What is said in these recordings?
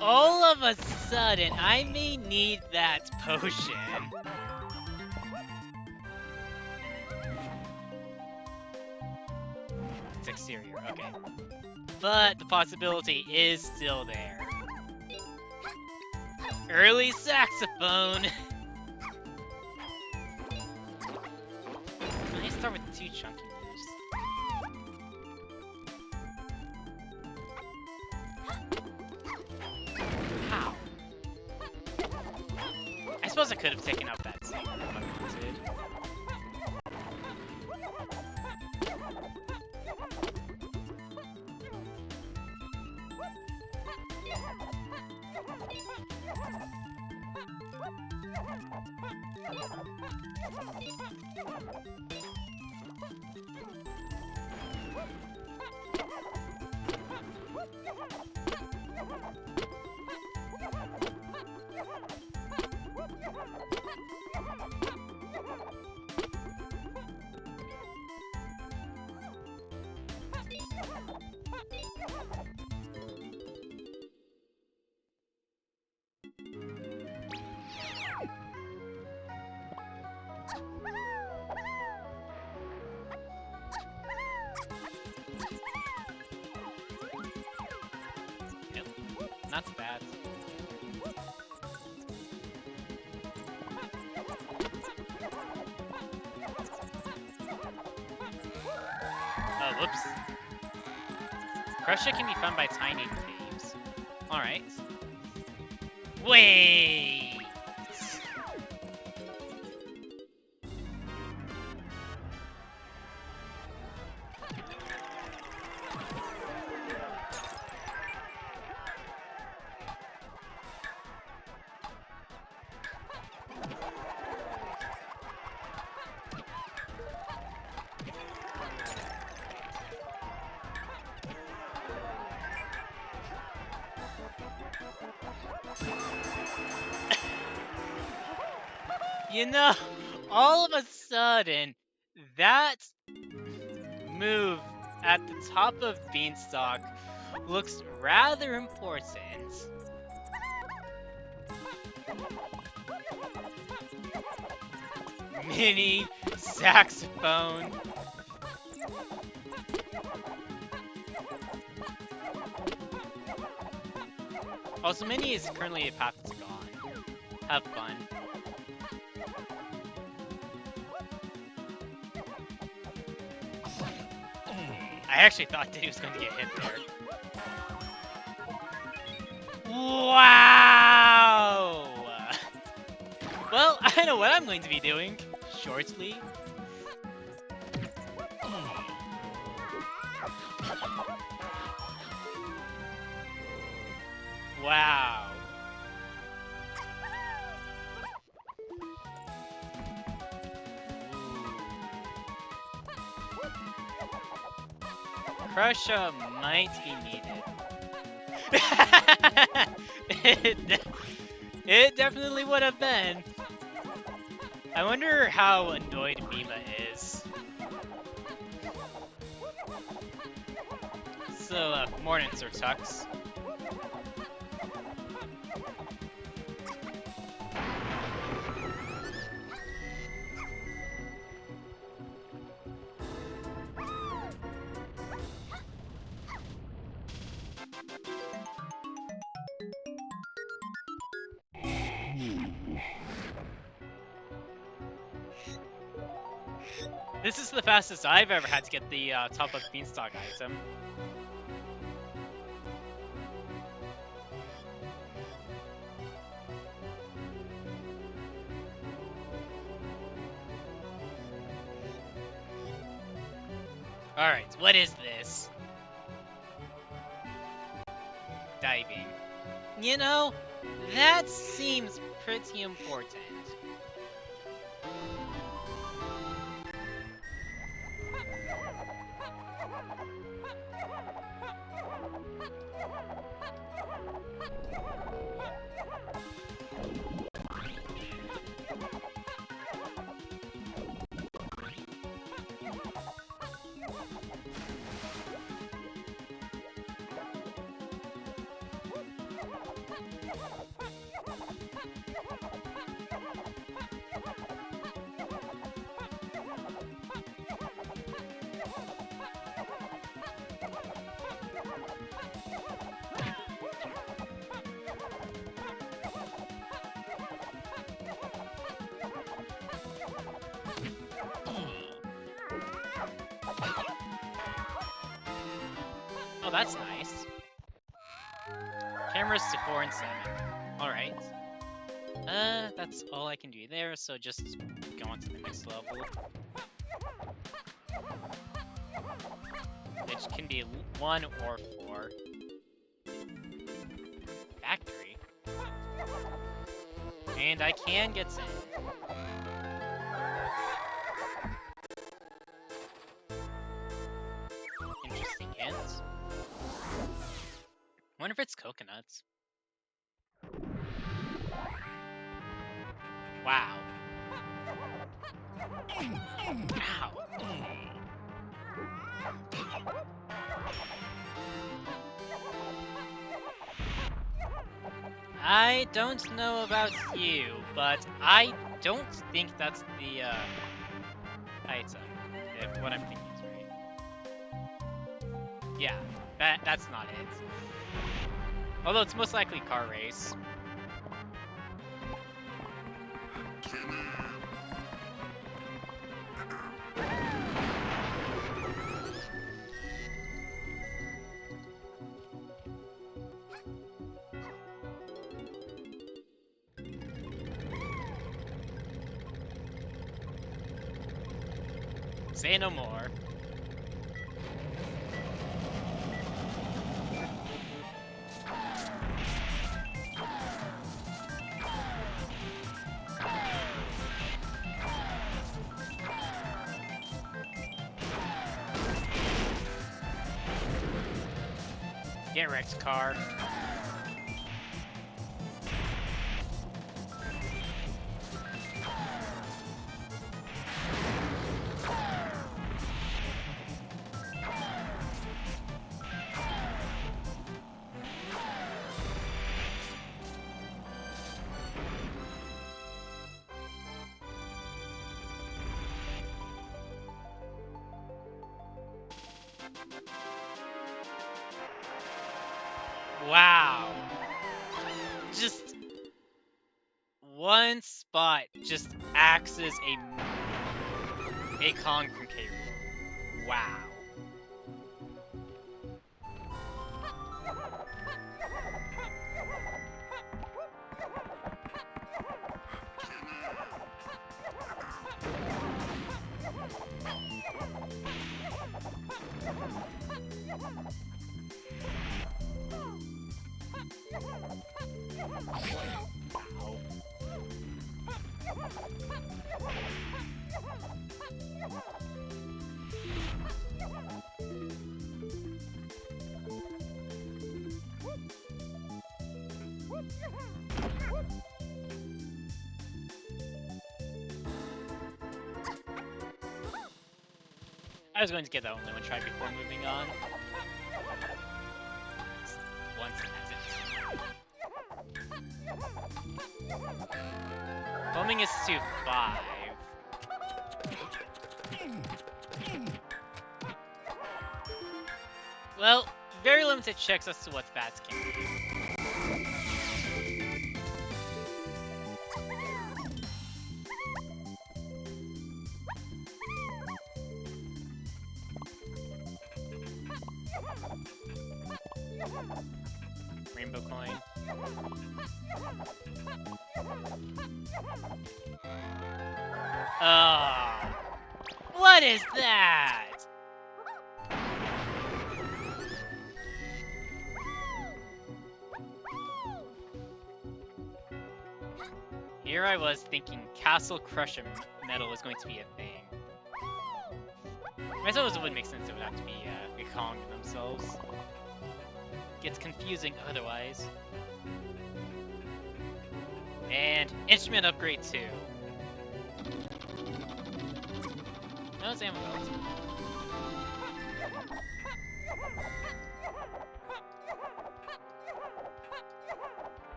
All of a sudden, I may need that potion. It's exterior, okay. But the possibility is still there. Early saxophone! I start with 2 chunky moves. How? I suppose I could have taken out that singer if I wanted. Not too bad. Oh, whoops. Krusha can be found by tiny caves. Alright. Wait! You know, all of a sudden, that move at the top of Beanstalk looks rather important. Mini saxophone. Also, Mini is currently a path to gone. Have fun. I actually thought that he was going to get hit there. Wow! Well, I know what I'm going to be doing shortly. Wow. Krusha might be needed. It definitely would have been. I wonder how annoyed Mima is. So, morning, Sir Tux. This is the fastest I've ever had to get the top of Beanstalk item. Alright, what is this? Diving. You know, that seems pretty important. that's nice. Cameras to 4 and 7. Alright. That's all I can do there, so just go on to the next level. Which can be 1 or 4. Factory. And I can get in. Interesting hint. Wonder if it's coconuts. Wow. Ow. I don't know about you, but I don't think that's the item. If what I'm thinking is right. Yeah, that's not it. Although it's most likely car race. Say no more. Get wrecked, car. Wow. Just one spot just acts as a concrete cable. Wow. I was going to get that only one try before moving on. Once that's it. Foaming is to 5. Well, very limited checks as to what bats can do. Rainbow coin. Ah, what is that? Here I was thinking Castle Krusha metal was going to be a thing. I suppose it would make sense it would have to be Kong themselves. Gets confusing otherwise. And instrument upgrade 2. No, it's ammo belt.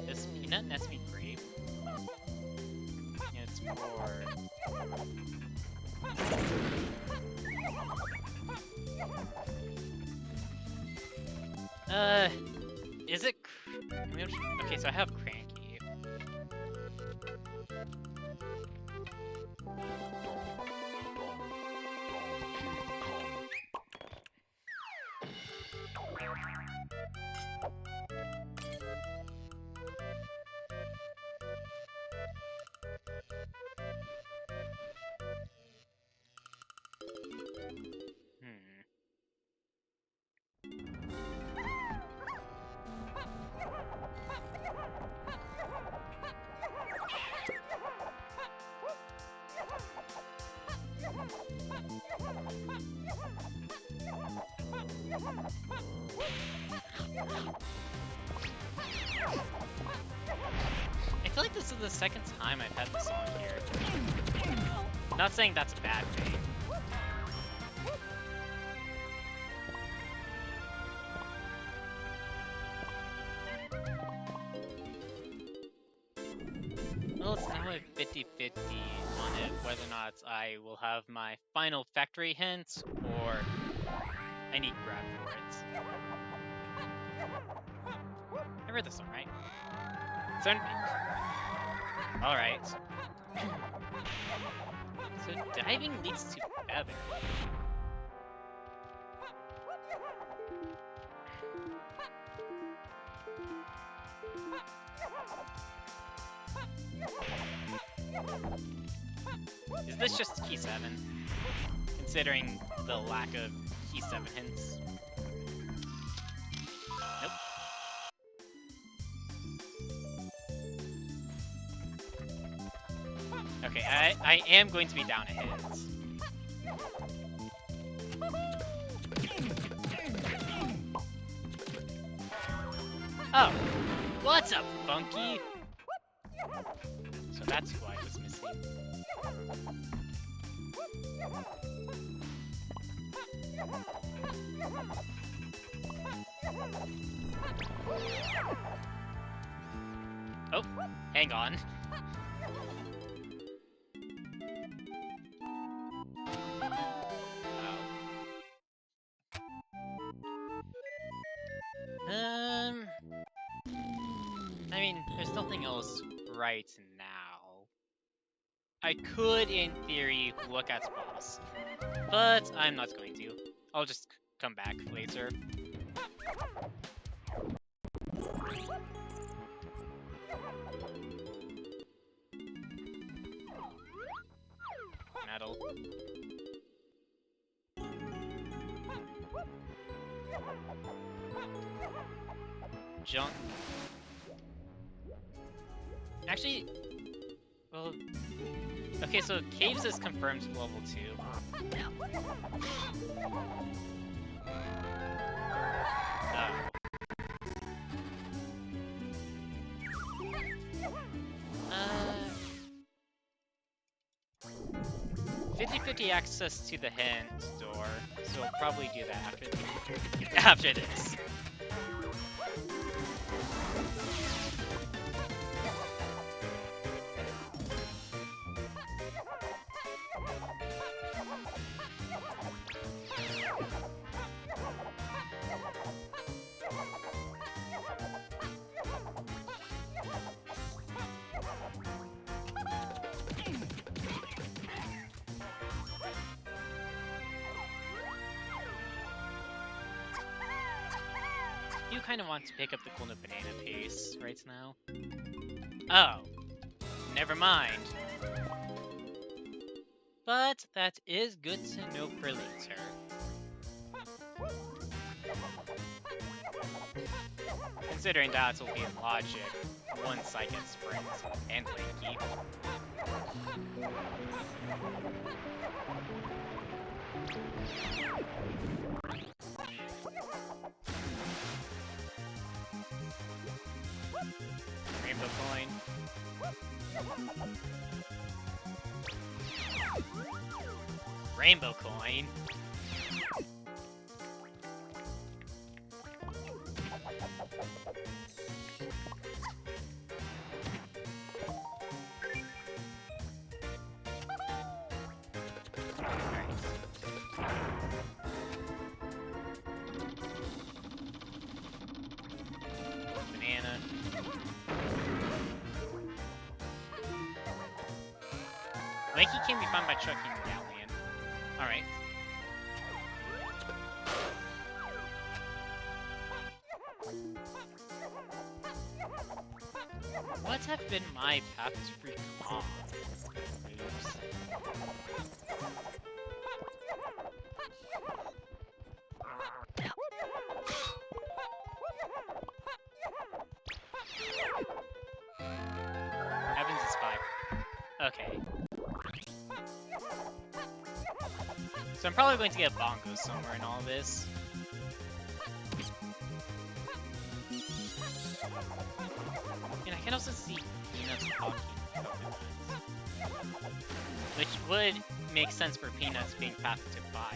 This peanut nest me grape. Yeah, it's for... Is it... Okay, so I have Cranky. the second time I've had this song here. I'm not saying that's a bad thing. Well, it's now a 50-50 on it, whether or not I will have my final factory hint, or I need to grab for it. I read this one, right? Alright. So diving leads to feather. Is this just key 7? Considering the lack of key 7 hints. Nope. Okay, I am going to be down a hint. Oh, what's up, Funky? So that's who I was missing. Oh, hang on. I mean, there's nothing else right now. I could, in theory, look at boss, but I'm not going to. I'll just come back later. Metal. Jump. Actually, well, okay, so Caves is confirmed to level 2. Oh. 50-50 access to the hint door, so I'll probably do that after this. You kind of want to pick up the golden banana pace right now. Oh, never mind. But that is good to know for later. Considering that will be in logic once I get sprint and lanky. Rainbow coin. Rainbow coin. Banana. Lanky can be found by chucking Galleon. Alright. What have been my path to free command? Oops. Evans is 5. Okay. So I'm probably going to get Bongo somewhere in all this. And I can also see Venus talking. Which would make sense for Peanuts being path to 5.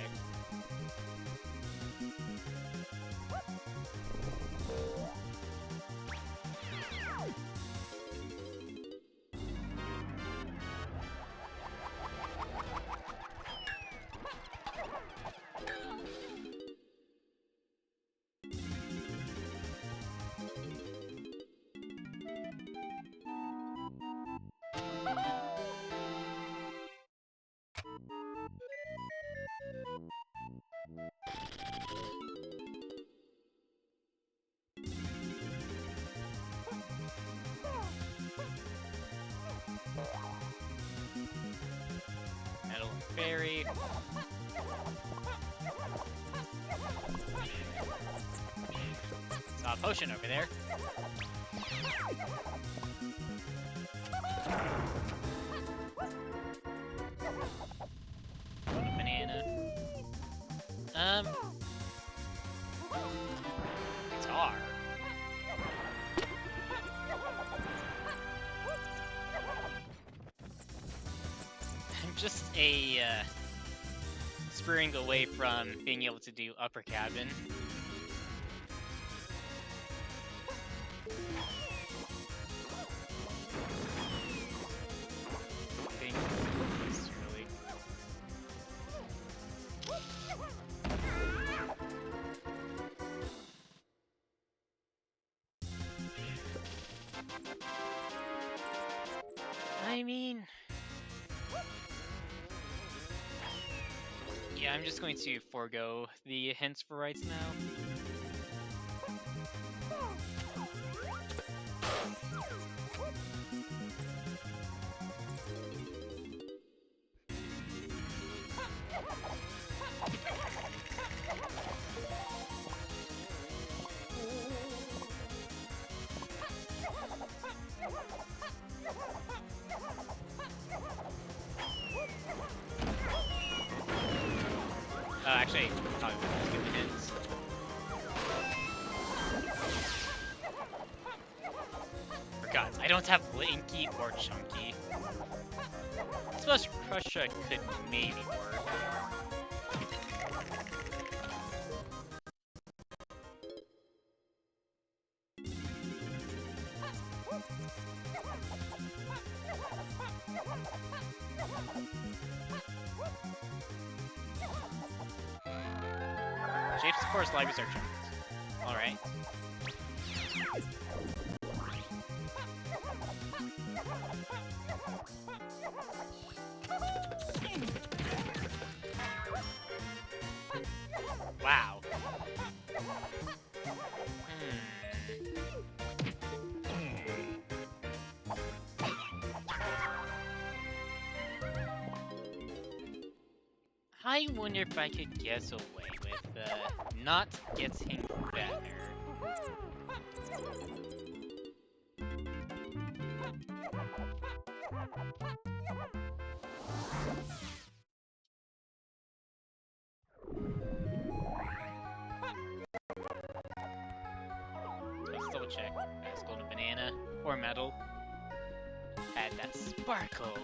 Metal Fairy. Saw a potion over there. Banana. Guitar. I'm just a spring away from being able to do upper cabin. Really. I mean, yeah, I'm just going to forego the hints for right now. Actually, probably won't give the hints. For gods, I don't have Linky or Chunky. I suppose Krusha could maybe work. Shapes, of course, libraries are jumped. Alright. Wow. I wonder if I could get away with not getting better. Let's double check. That's golden banana or metal. Had that sparkle.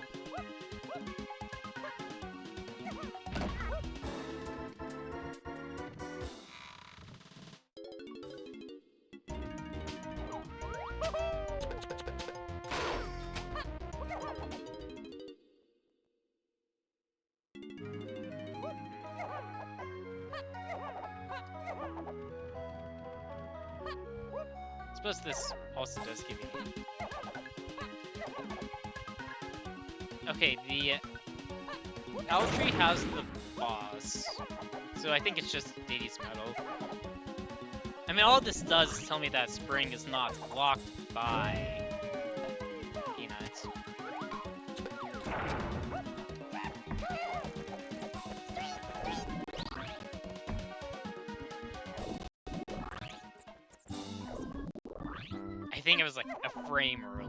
I suppose this also does give you... Okay, the Owl Tree has the boss, so I think it's just Deity's Metal. I mean, all this does is tell me that Spring is not blocked by Peanuts. I think it was like a frame early.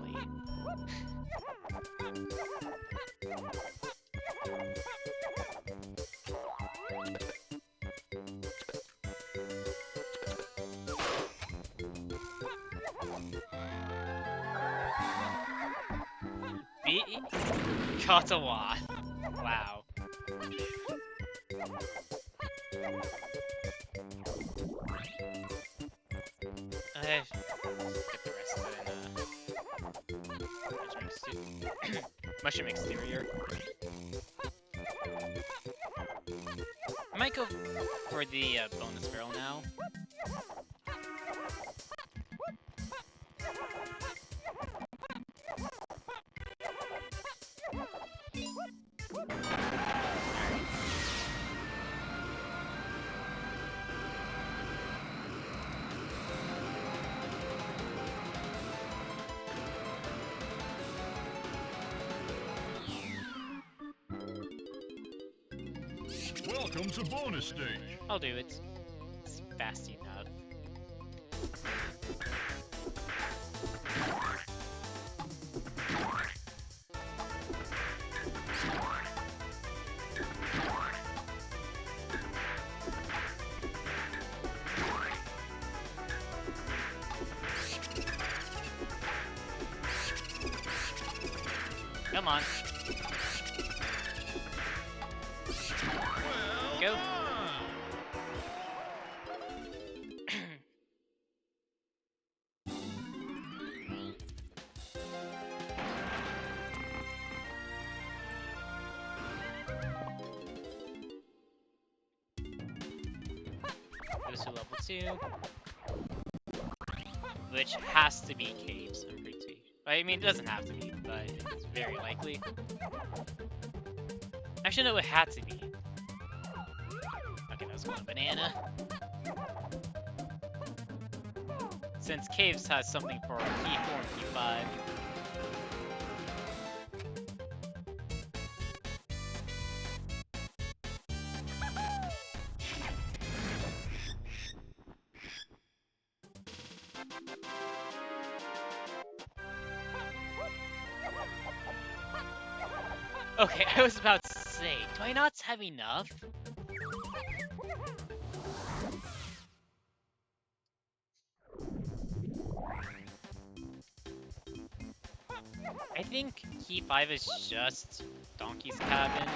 Caught a lot. Wow. I get the rest in mushroom exterior. I might go for the bonus barrel now. Welcome to bonus stage. I'll do it. It's fast enough. Come on. Go. Goes to level 2. Which has to be caves, I'm pretty sure. I mean, it doesn't have to be, but it's very likely. Actually, no, it had to be. Okay, that was one banana. Since caves has something for key 4 and key 5. Okay, I was about to say, do I not have enough? I think key 5 is just Donkey's cabin.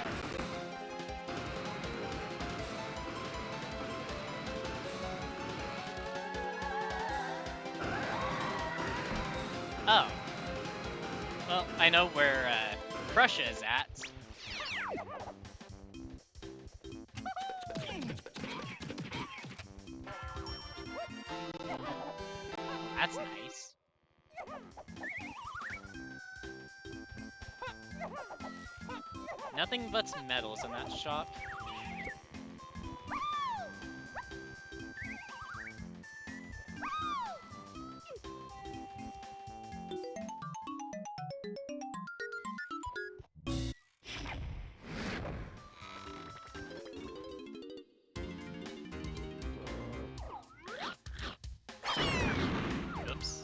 Oh. Well, I know where Krusha is at. That's nice. Nothing but metals in that shop. Oops.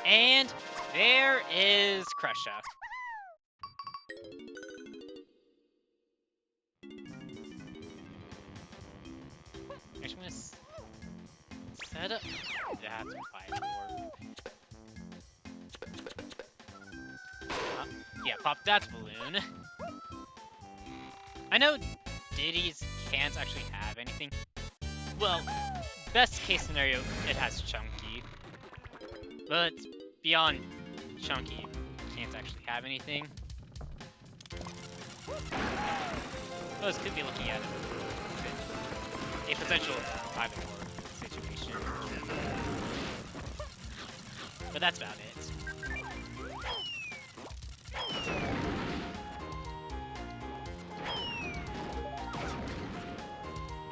And there is Krusha. Actually, I'm gonna set up that by yeah, pop that balloon. I know Diddy's can't actually have anything. Well, best case scenario, it has Chunky. But beyond Chunky, can't actually have anything. Those could be looking at a potential 5-4 situation. But that's about it.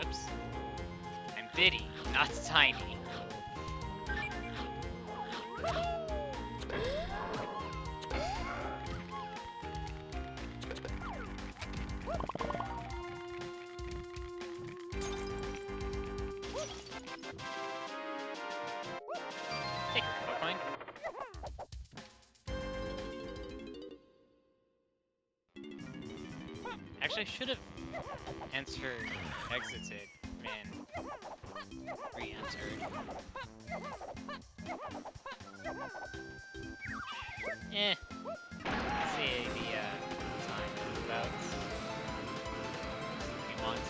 Oops. I'm Diddy, not Tiny. fine. Actually, I should have entered, exited, and re-entered. Eh. Let's see the time is about. If you want.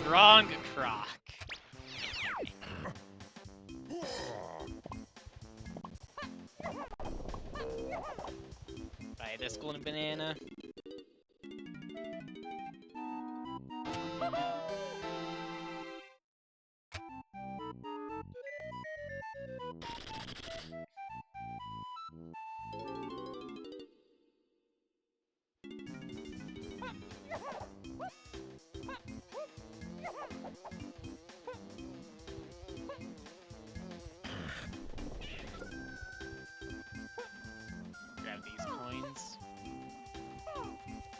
Wrong croc. Buy this golden banana. Grab these coins.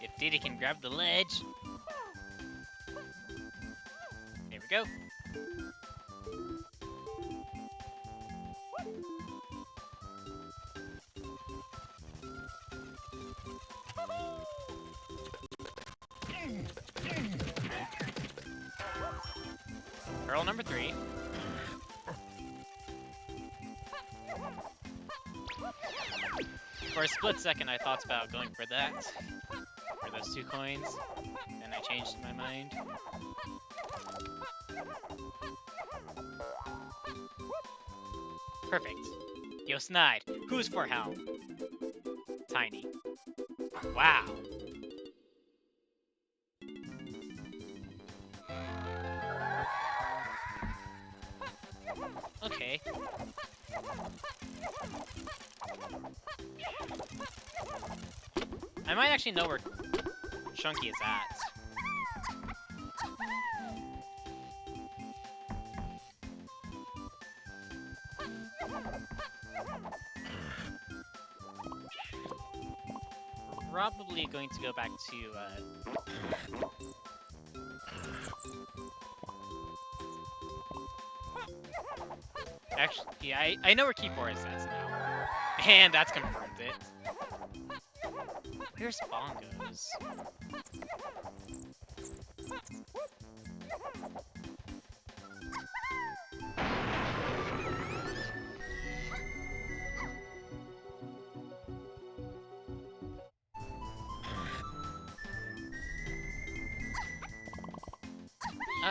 If Diddy can grab the ledge. There we go. Pearl number 3. For a split second, I thought about going for that. For those 2 coins. Then I changed my mind. Perfect. Yo, Snide, who's for helm? Tiny. Wow. Okay. I might actually know where Chunky is at. Probably going to go back to, Actually, yeah, I know where Key 4 is at now. And that's confirmed it. Where's Bongos?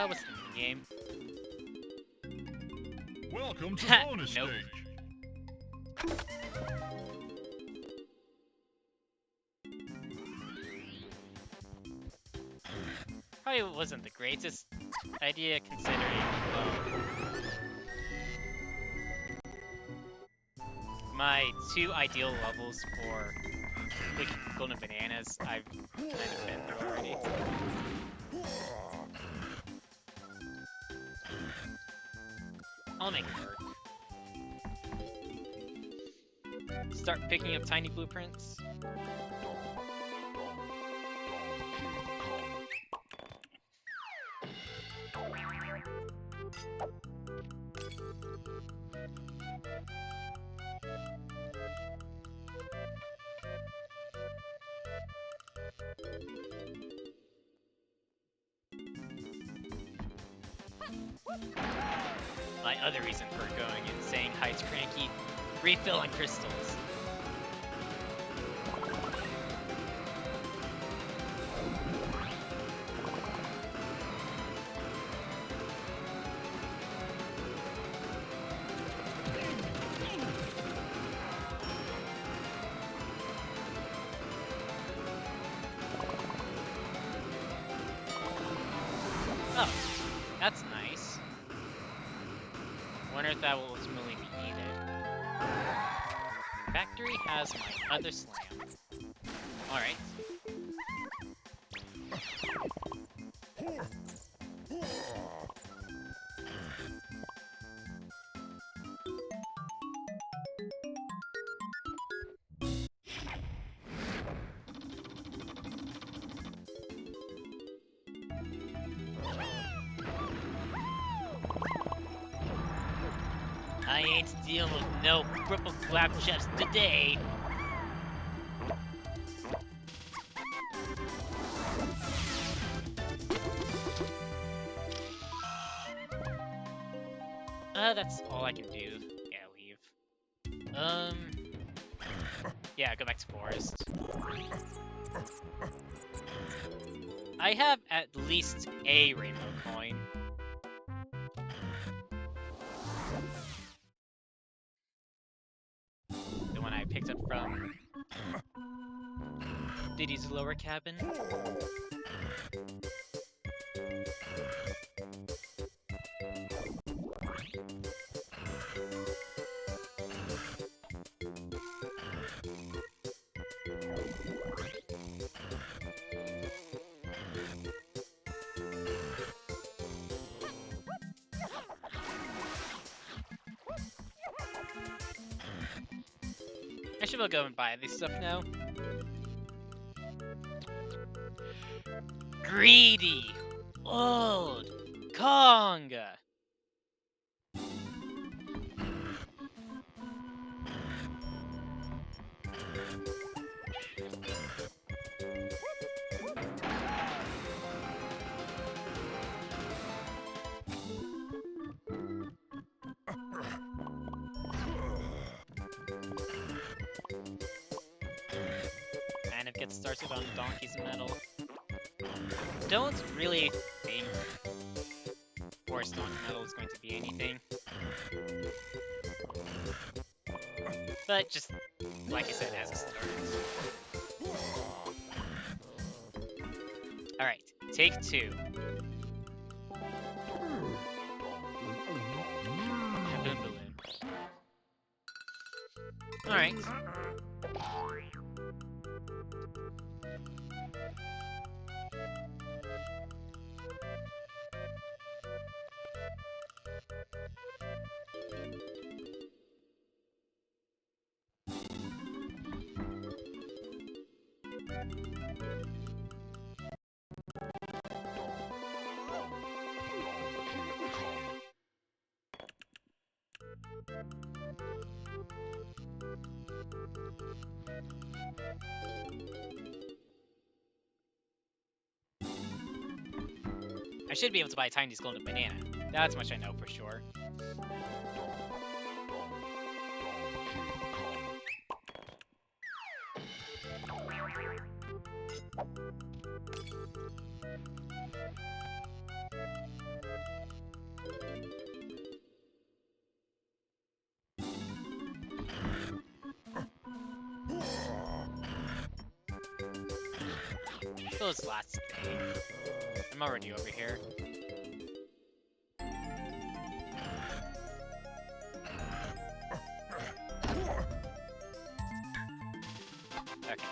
What's the mini game? Welcome to bonus Nope. stage. Probably wasn't the greatest idea considering my 2 ideal levels for clicking golden bananas I've kind of been through already. I'll make it work. Start picking up tiny blueprints. My other reason for going and saying hi to Cranky, refill on crystals. Oh, that's nice. Wonder if that will ultimately be needed. Factory has my other slam. Alright. I ain't dealing with no cripple clapchaps today. That's all I can do. Yeah, leave. Yeah, go back to forest. I have at least a rainbow coin. The one I picked up from Diddy's lower cabin. I should be able to go and buy this stuff now. Greedy! Old! Kong! And it gets started on Donkey's Metal. Don't really think Forest Donkey Metal is going to be anything. But just, like I said, as a start. Alright, take 2. Boom balloon. Alright. I should be able to buy Tiny's golden banana. That's much I know for sure. Those last thing. I'm already over here. Okay.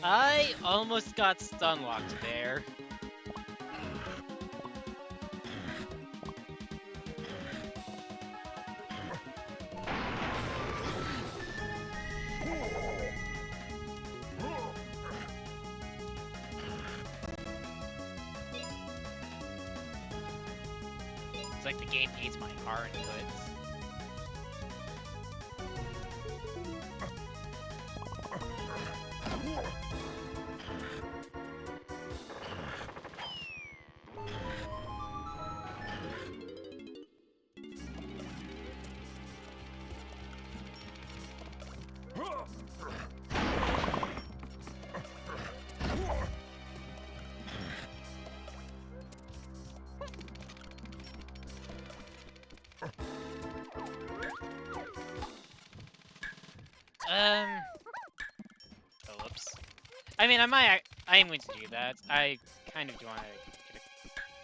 I almost got stun-locked there. It's like the game hates my R inputs. Oh, whoops. I mean, I am going to do that. I kind of do want to get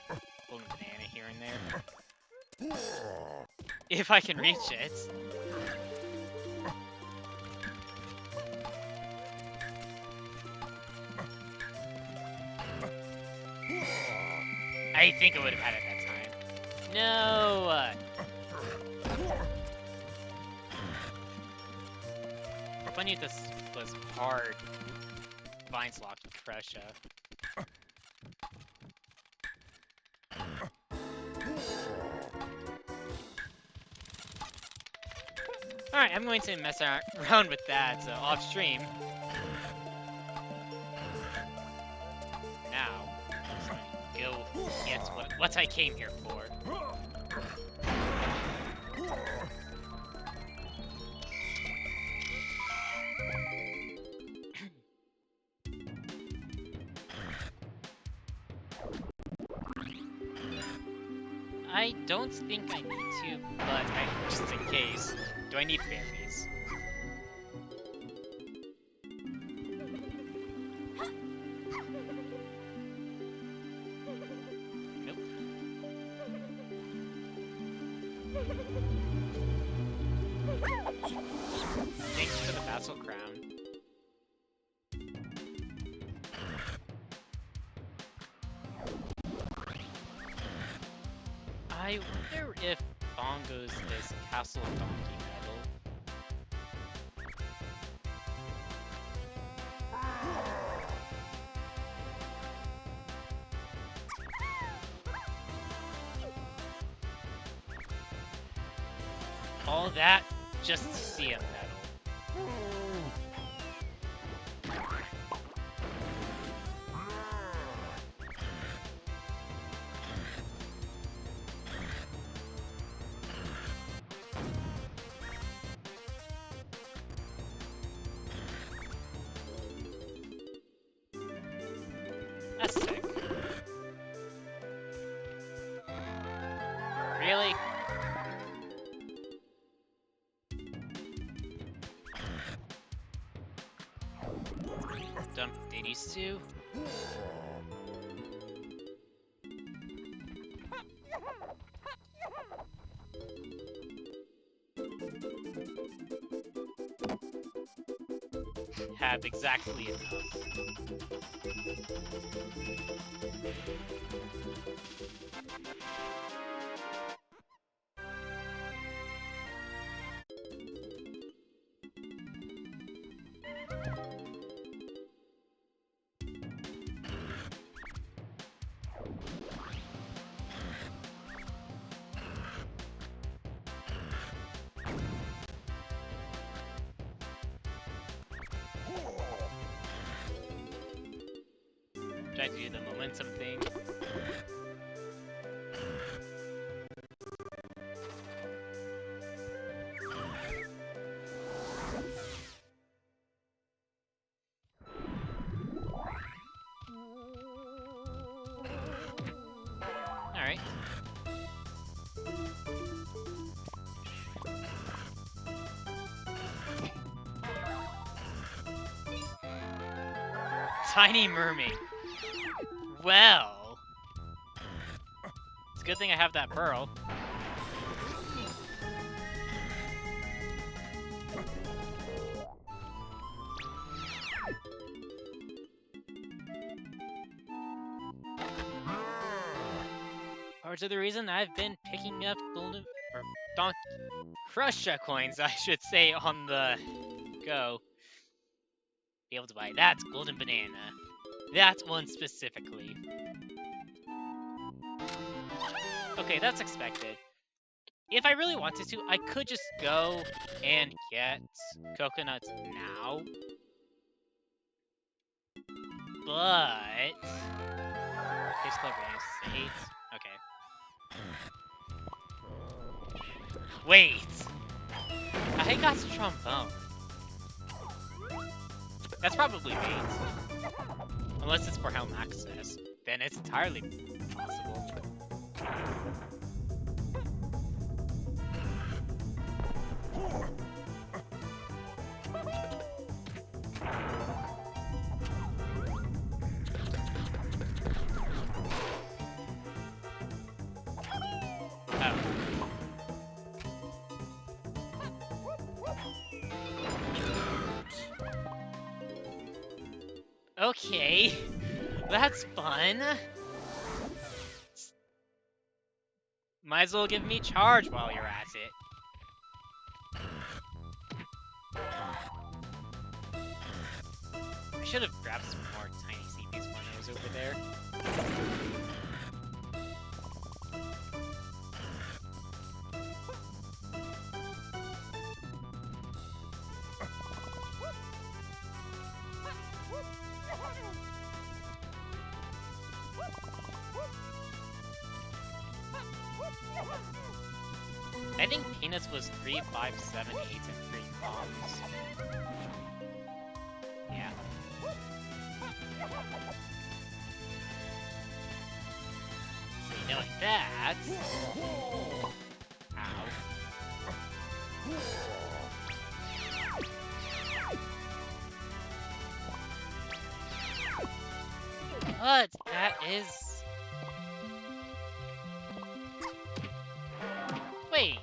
a golden banana here and there. If I can reach it. I think I would have had it that time. No! Funny if this was hard. Vines locked with Krusha. Alright, I'm going to mess around with that off stream. Now, I'm just going to go get what I came here for. I don't think I need to, but just in case. Do I need berries? Nope. Thanks for the battle crown. I wonder if Bongo's is Castle Donkey Metal. All that just to see a medal. That's sick. Really? Dump these two? Have exactly enough. Try to do the momentum thing. Alright. Tiny mermaid. Well, it's a good thing I have that pearl. Part of the reason I've been picking up golden or donkey Krusha coins, I should say, on the go. Be able to buy that golden banana. That one specifically. Okay, that's expected. If I really wanted to, I could just go and get coconuts now. But... Case club is 8. Okay. Wait! I got a trombone. That's probably bait. Unless it's for helm access, then it's entirely possible. Okay, that's fun. Might as well give me charge while you're at it. I should have grabbed some more tiny CPs when I was over there. I think Peanuts was 3, 5, 7, 8, and 3 bombs. Yeah. So knowing that... Ow. But that is... Wait.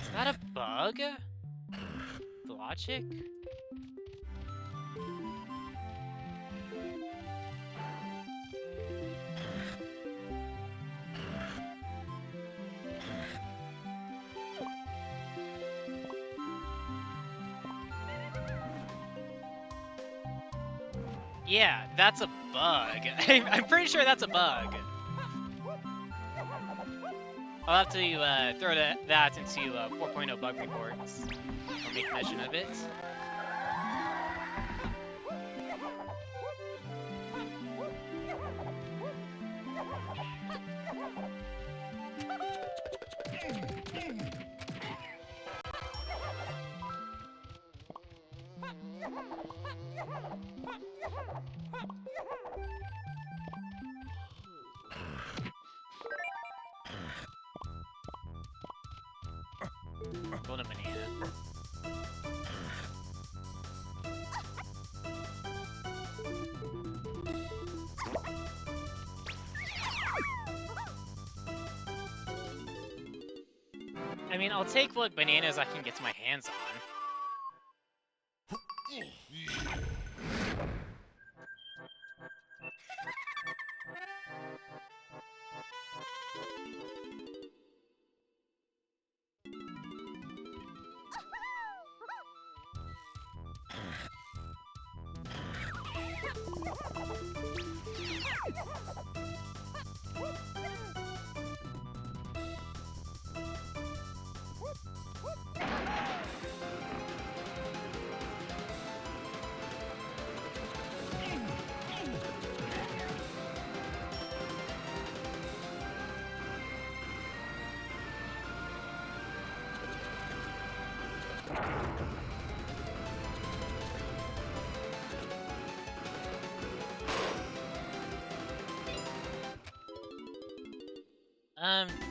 Is that a bug? Logic? Yeah, that's a bug. I'm pretty sure that's a bug. I'll have to throw that into 4.0 bug reports, or make mention of it. Golden banana. I mean, I'll take what bananas I can get my hands on.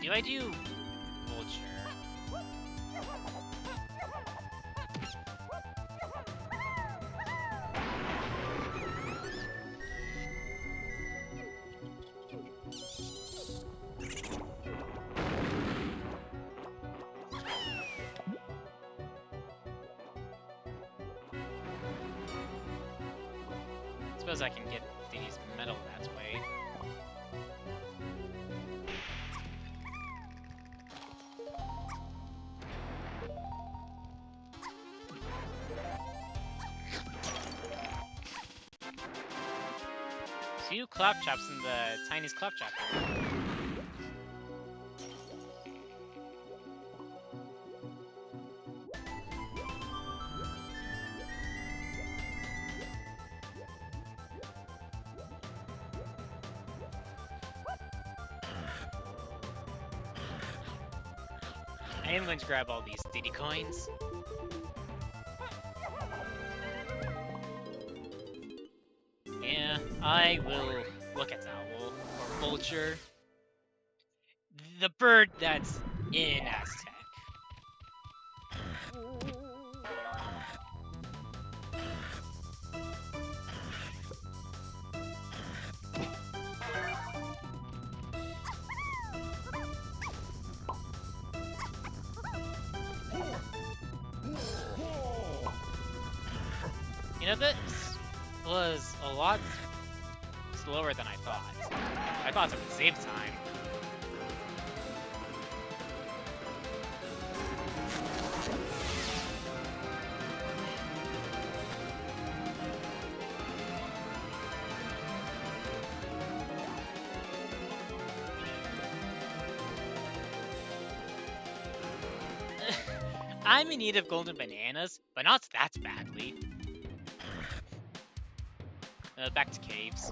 Do I do vulture? Suppose I can get these metal that way. Two claptraps in the tiniest claptrap here. I am going to grab all these Diddy coins. Yeah, I will look at Owl or Vulture. The bird that's in Aztec. of it was a lot slower than I thought. I thought it would save time. I'm in need of golden bananas, but not that badly. Back to caves.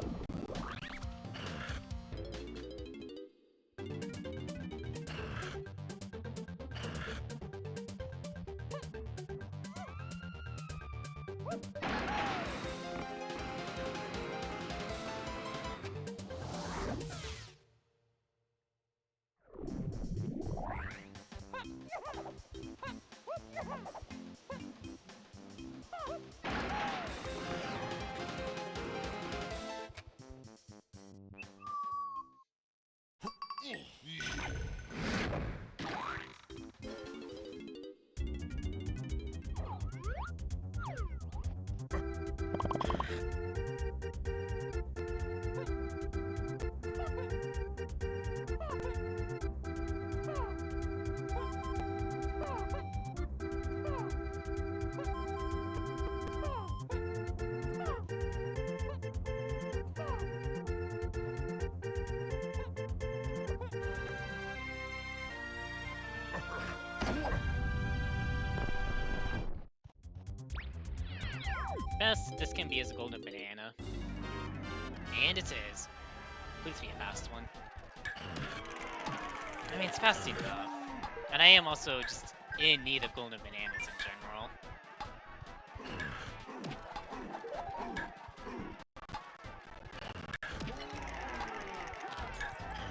Best this can be is a golden banana. And it is. Please be a fast one. I mean, it's fast enough. And I am also just in need of golden bananas in general.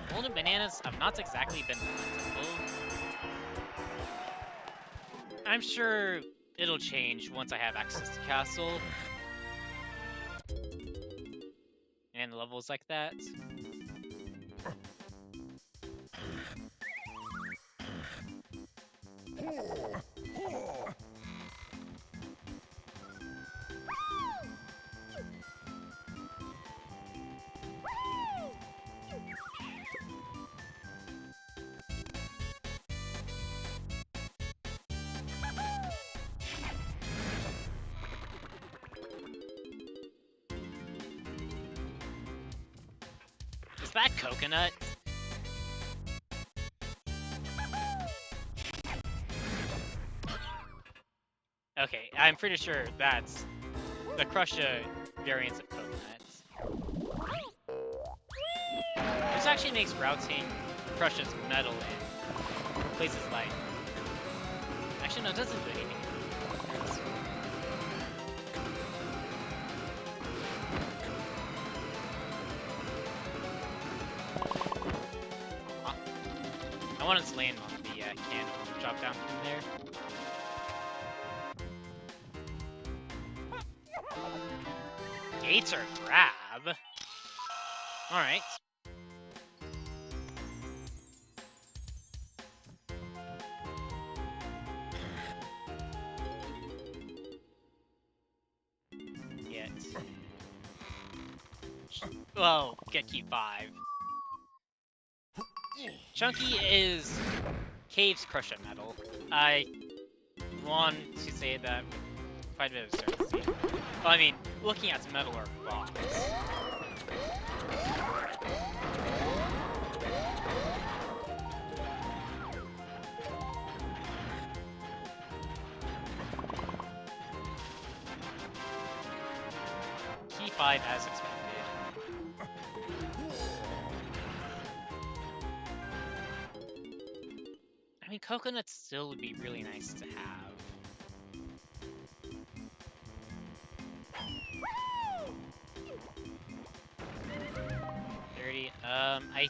Golden bananas have not exactly been plentiful. I'm sure it'll change once I have access to castle. And levels like that. Is that coconut? Okay, I'm pretty sure that's the Krusha variants of coconuts. This actually makes routing Krusha's metal in places like... Actually, no, it doesn't do anything. I wanted to land on the candle and drop down from there. Gates are grab. Alright. Get. Well, get key 5. Chunky is Cave's Krusha metal. I want to say that with quite a bit of certainty. Well, I mean, looking at the metal or box. Key 5 as expected. I mean, coconuts still would be really nice to have. I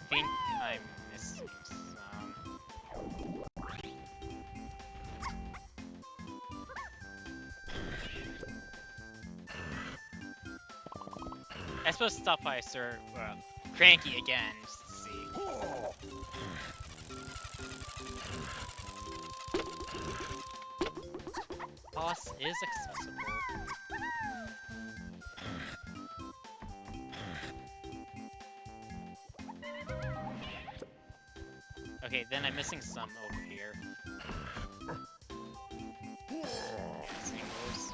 think I'm missing some. I suppose to stop by Sir Cranky again, just to see. Boss is accessible. Okay, then I'm missing some over here. Yeah, singles.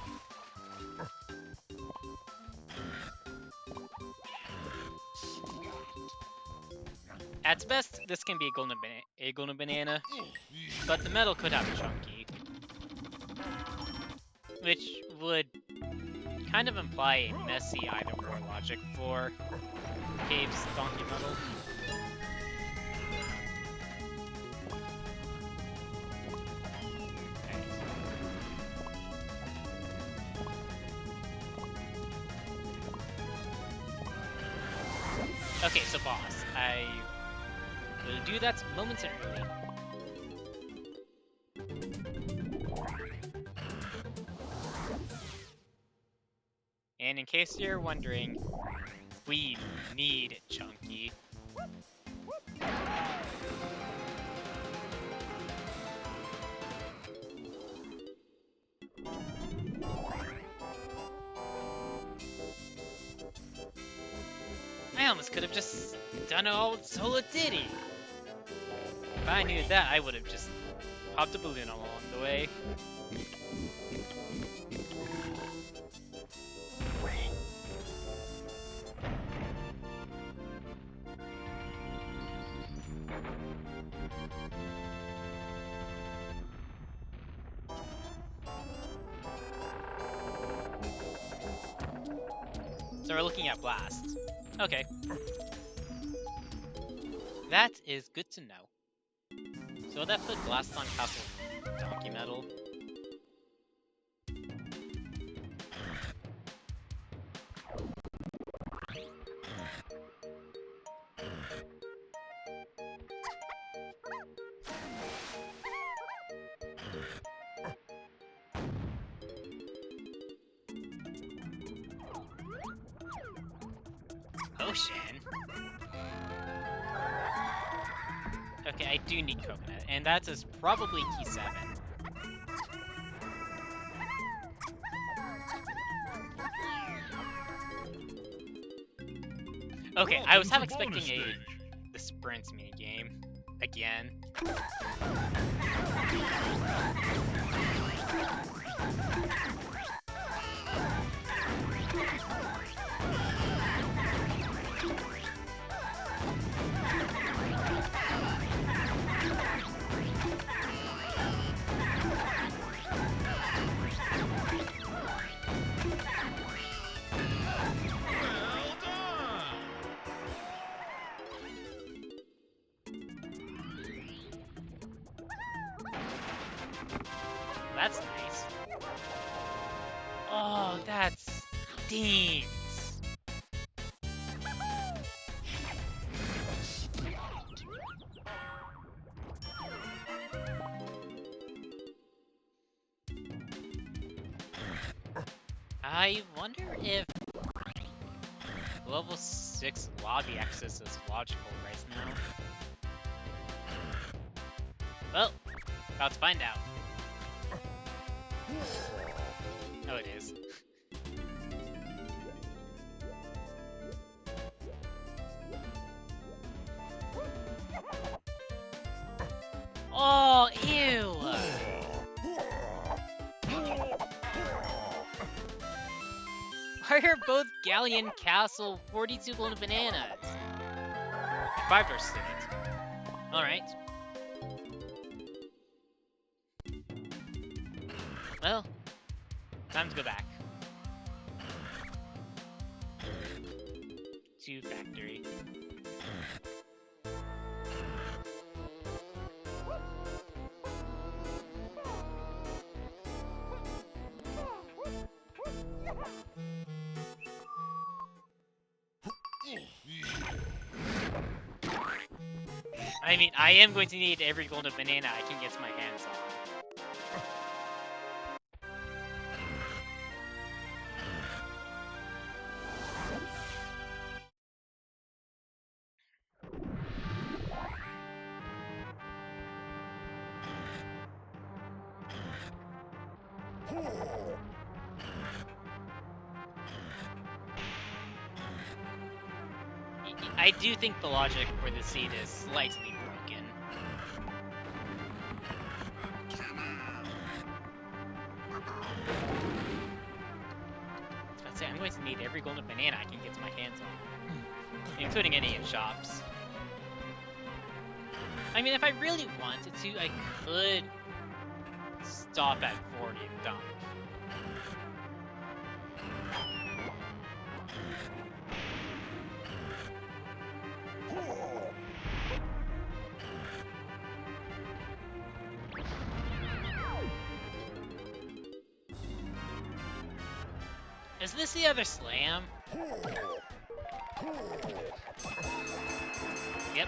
At best, this can be a golden banana, but the metal could have chunky, which would kind of imply a messy either-or logic for Cave's donkey metal. Okay, so boss, I will do that momentarily. And in case you're wondering, we need chunky. I almost could have just done it all with Solo Diddy. If I knew that, I would have just popped a balloon along the way. So we're looking at Blast. Okay. That is good to know. So that put Blast on Castle Donkey Metal. Potion? Okay, I do need coconut, and that is probably key 7. Okay, I was half expecting the sprint minigame again. That's nice. Oh, that's stinks. I wonder if level 6 lobby access is logical right now. Well, about to find out. Oh, it is. Oh, ew! Why are both Galleon Castle 42 golden bananas? 5 are sitting. Alright. Well, time to go back. To factory. I mean, I am going to need every golden banana I can get my hands on. I do think the logic for the seed is slightly broken. need every golden banana I can get my hands on, including any in shops. I mean, if I really wanted to, I could stop at 40 and dump. Is this the other slam? Yep.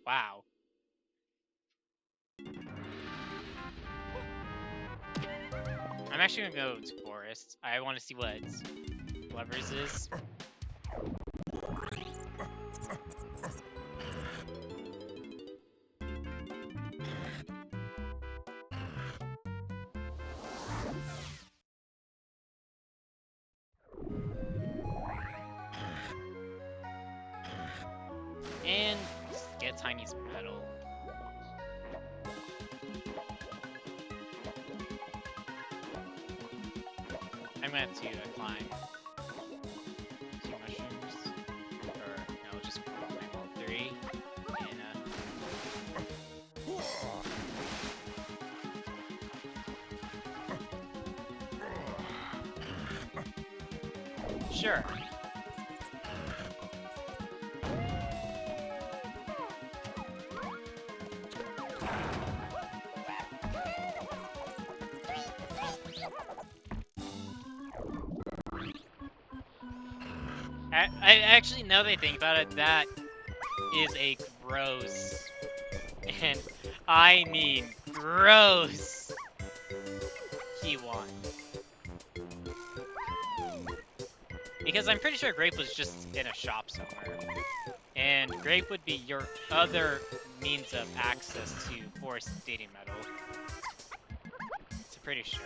Wow. I'm actually gonna go to Forest. I want to see what Levers is. And get Tiny's medal. I'm gonna have to climb 2 mushrooms. Or, no, just climb all 3. And, sure. I actually, now that I think about it, that is a gross, and I mean gross, P1. Because I'm pretty sure Grape was just in a shop somewhere. And Grape would be your other means of access to Forest Dating Medal. I'm pretty sure.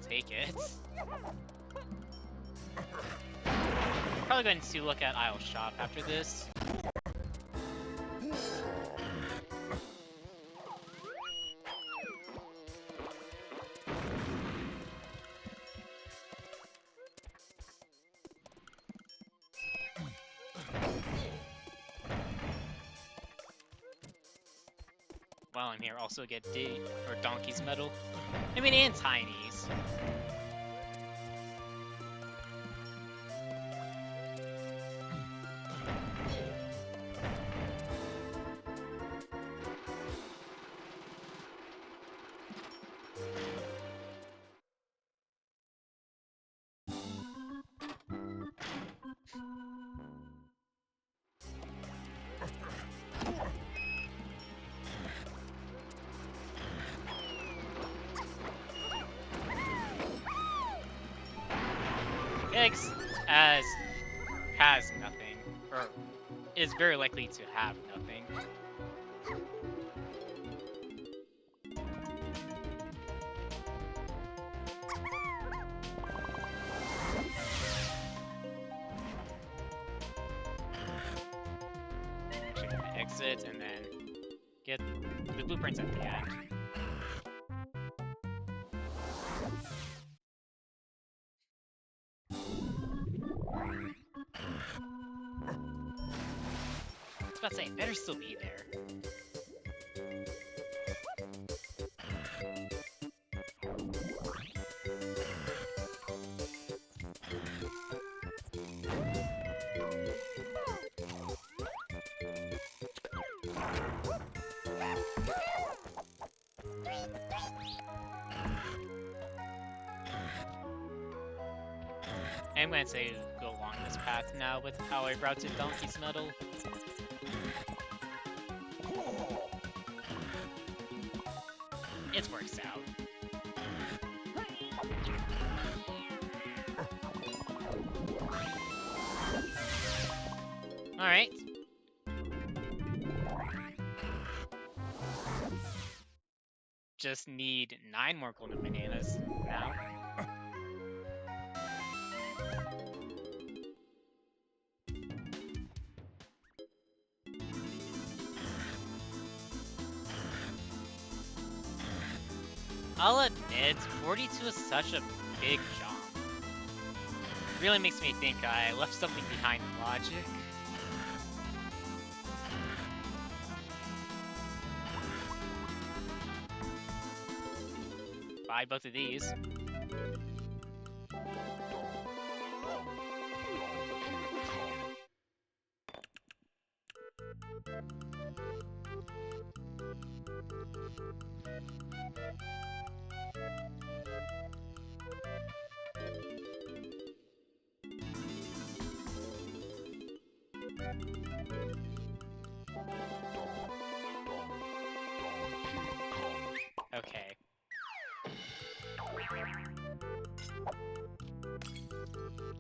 Take it. Probably going to look at Isle Shop after this. While I'm here, also get Donkey's medal. I mean, and Tiny's. Eggs has nothing, or is very likely to have nothing. Actually, I'm gonna exit and then get the blueprints at the end. I was about to say, it better still be there. I'm going to say go along this path now with how I routed Donkey's medal. It works out. Alright. just need 9 more golden bananas now. I'll admit, 42 is such a big jump. Really makes me think I left something behind in logic. Buy both of these. Okay.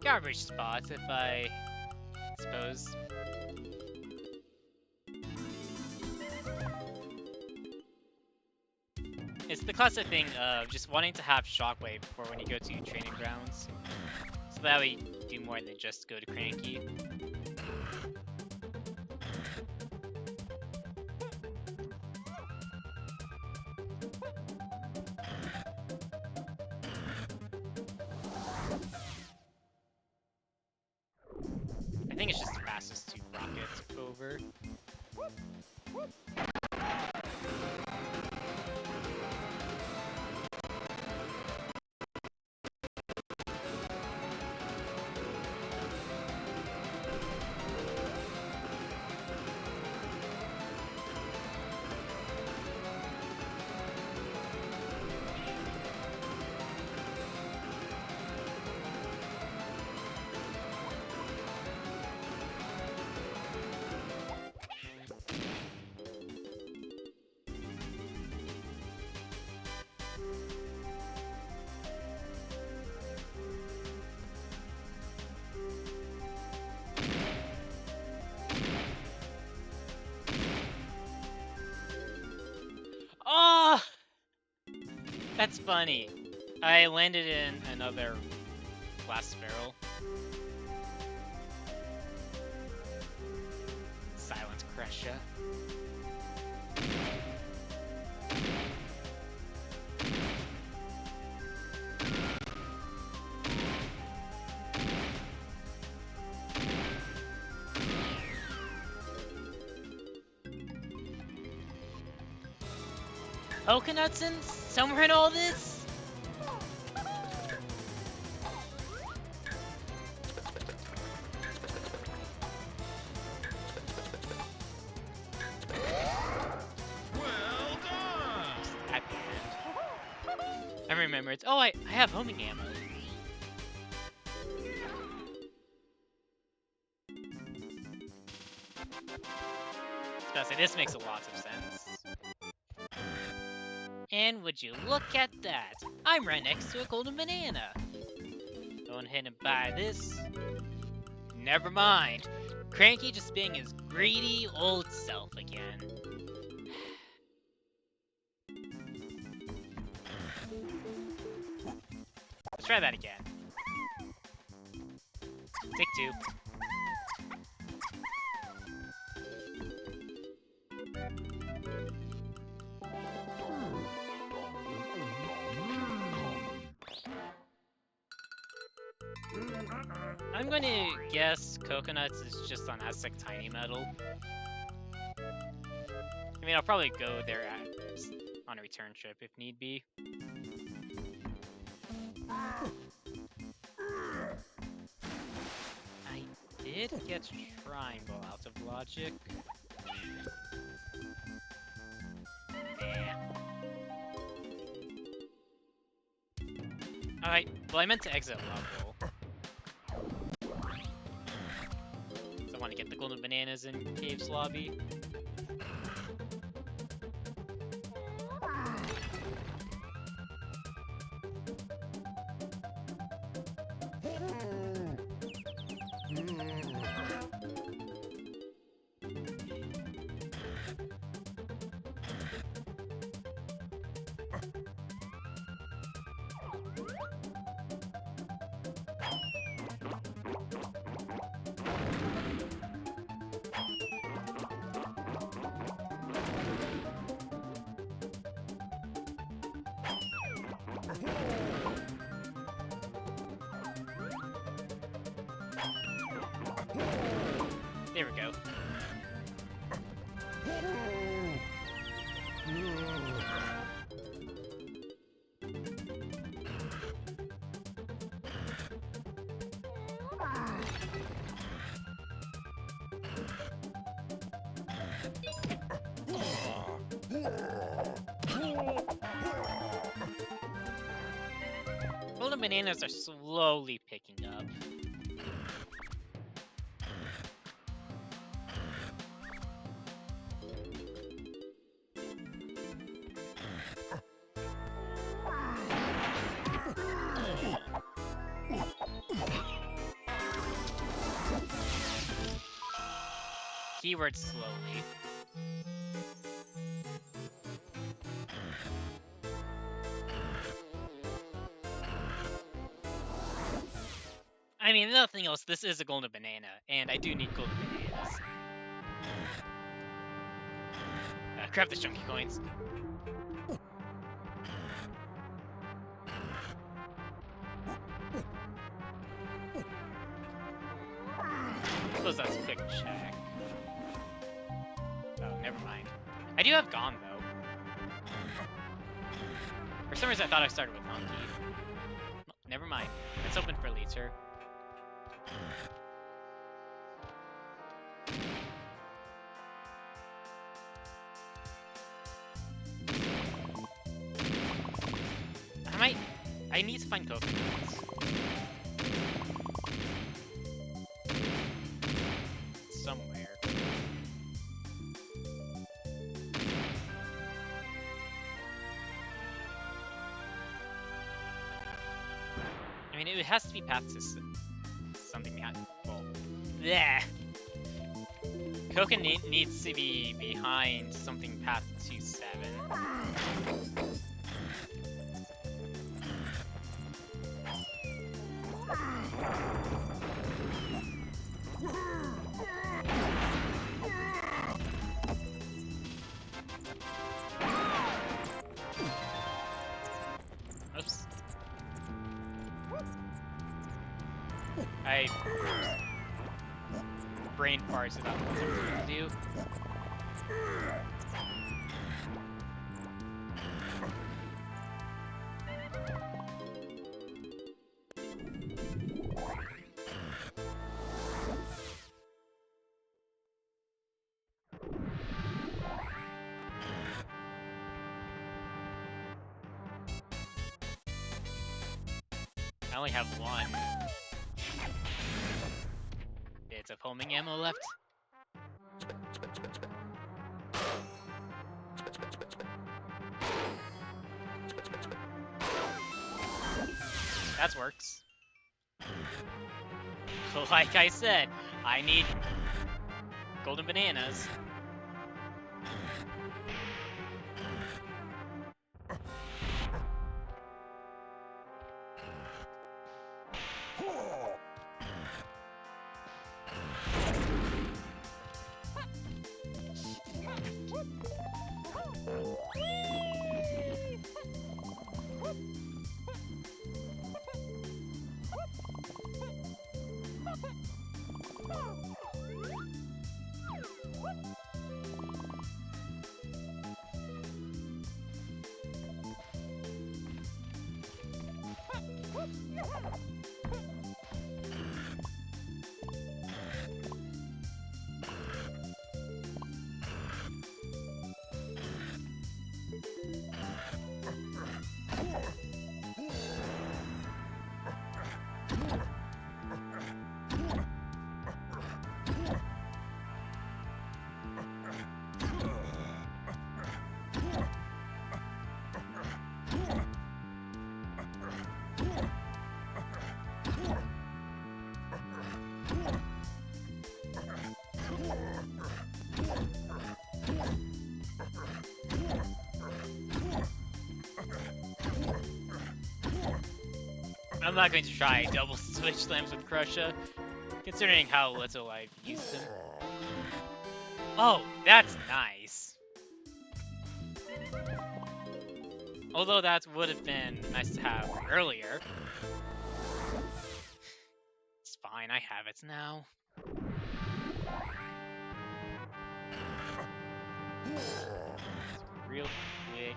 Garbage spots, if I suppose. It's the classic thing of just wanting to have Shockwave for when you go to training grounds. So that way you do more than just go to Cranky. I think it's just the fastest 2 rockets over. Oh! That's funny. I landed in another glass barrel. Silent Krusha. Coconuts in somewhere in all this? Well done! At the end. I remember it's, oh, I have homing ammo. I was gonna say, this makes a lot of sense. And would you look at that? I'm right next to a golden banana. Going ahead and buy this. Never mind. Cranky just being his greedy old self again. Let's try that again. Take 2. I'm going to guess coconuts is just on Aztec Tiny Metal. I mean, I'll probably go there on a return trip if need be. I did get triangle out of logic. Yeah. Alright, well I meant to exit level. So I want to get the golden bananas in Cave's lobby. There we go. Golden bananas are slowly picking up. Keyword slowly. I mean, nothing else, this is a golden banana, and I do need golden bananas. Grab the chunky coins. Suppose that's a quick check. Oh, never mind. I do have Gone, though. For some reason, I thought I started with Monkey. Well, never mind. Let's open for later. I need to find coconuts. Somewhere. I mean, it has to be path to something behind. Well, yeah. Coconut needs to be behind something path to 7. Oops. Brain farts about what I'm supposed to do. I only have 1 bit of homing ammo left. That works. Like I said, I need golden bananas. I'm not going to try double switch slams with Krusha, considering how little I've used him. Oh, that's nice. Although that would have been nice to have earlier. It's fine, I have it now. Real quick,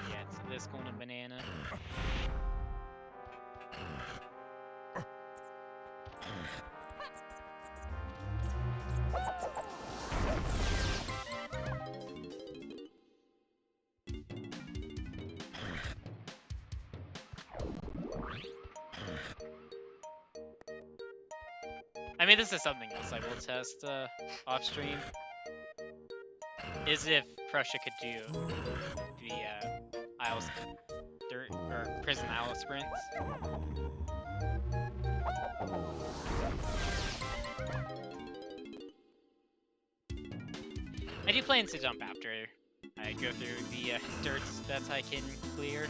get to this golden banana. I mean, this is something else I will test off stream. Is if Krusha could do the Isles dirt or prison Isle sprints. I do plan to jump after I go through the dirts that I can clear.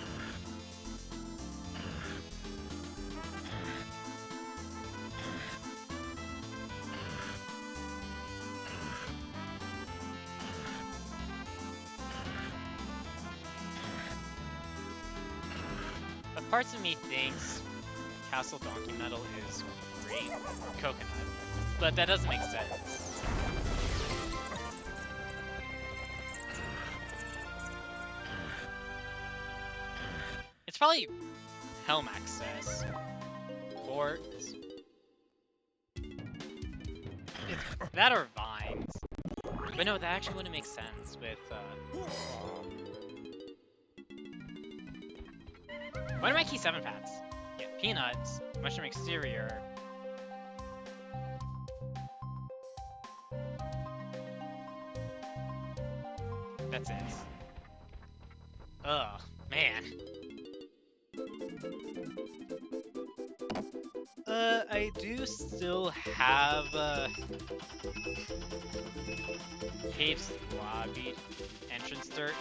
But parts of me thinks Castle Donkey Metal is great coconut, but that doesn't make sense. It's probably helm access, or it's that or vines. But no, that actually wouldn't make sense with. Why do I keep 7 paths? Yeah, peanuts, mushroom exterior. That's it. Ugh, man. I do still have Cave's lobby entrance dirt.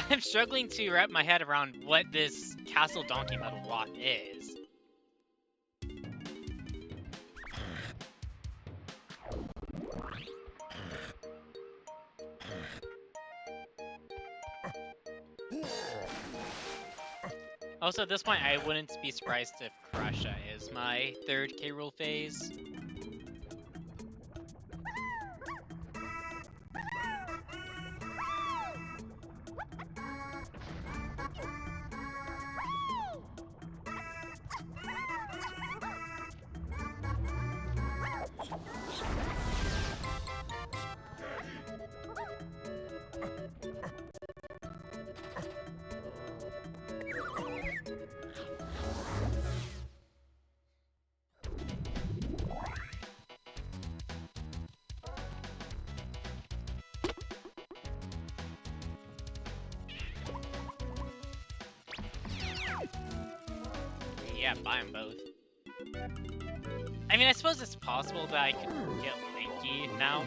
I'm struggling to wrap my head around what this Castle Donkey Metal block is. Also, at this point, I wouldn't be surprised if Krusha is my 3rd K-Rool phase. Yeah, buy them both. I mean, I suppose it's possible that I could get Linky now.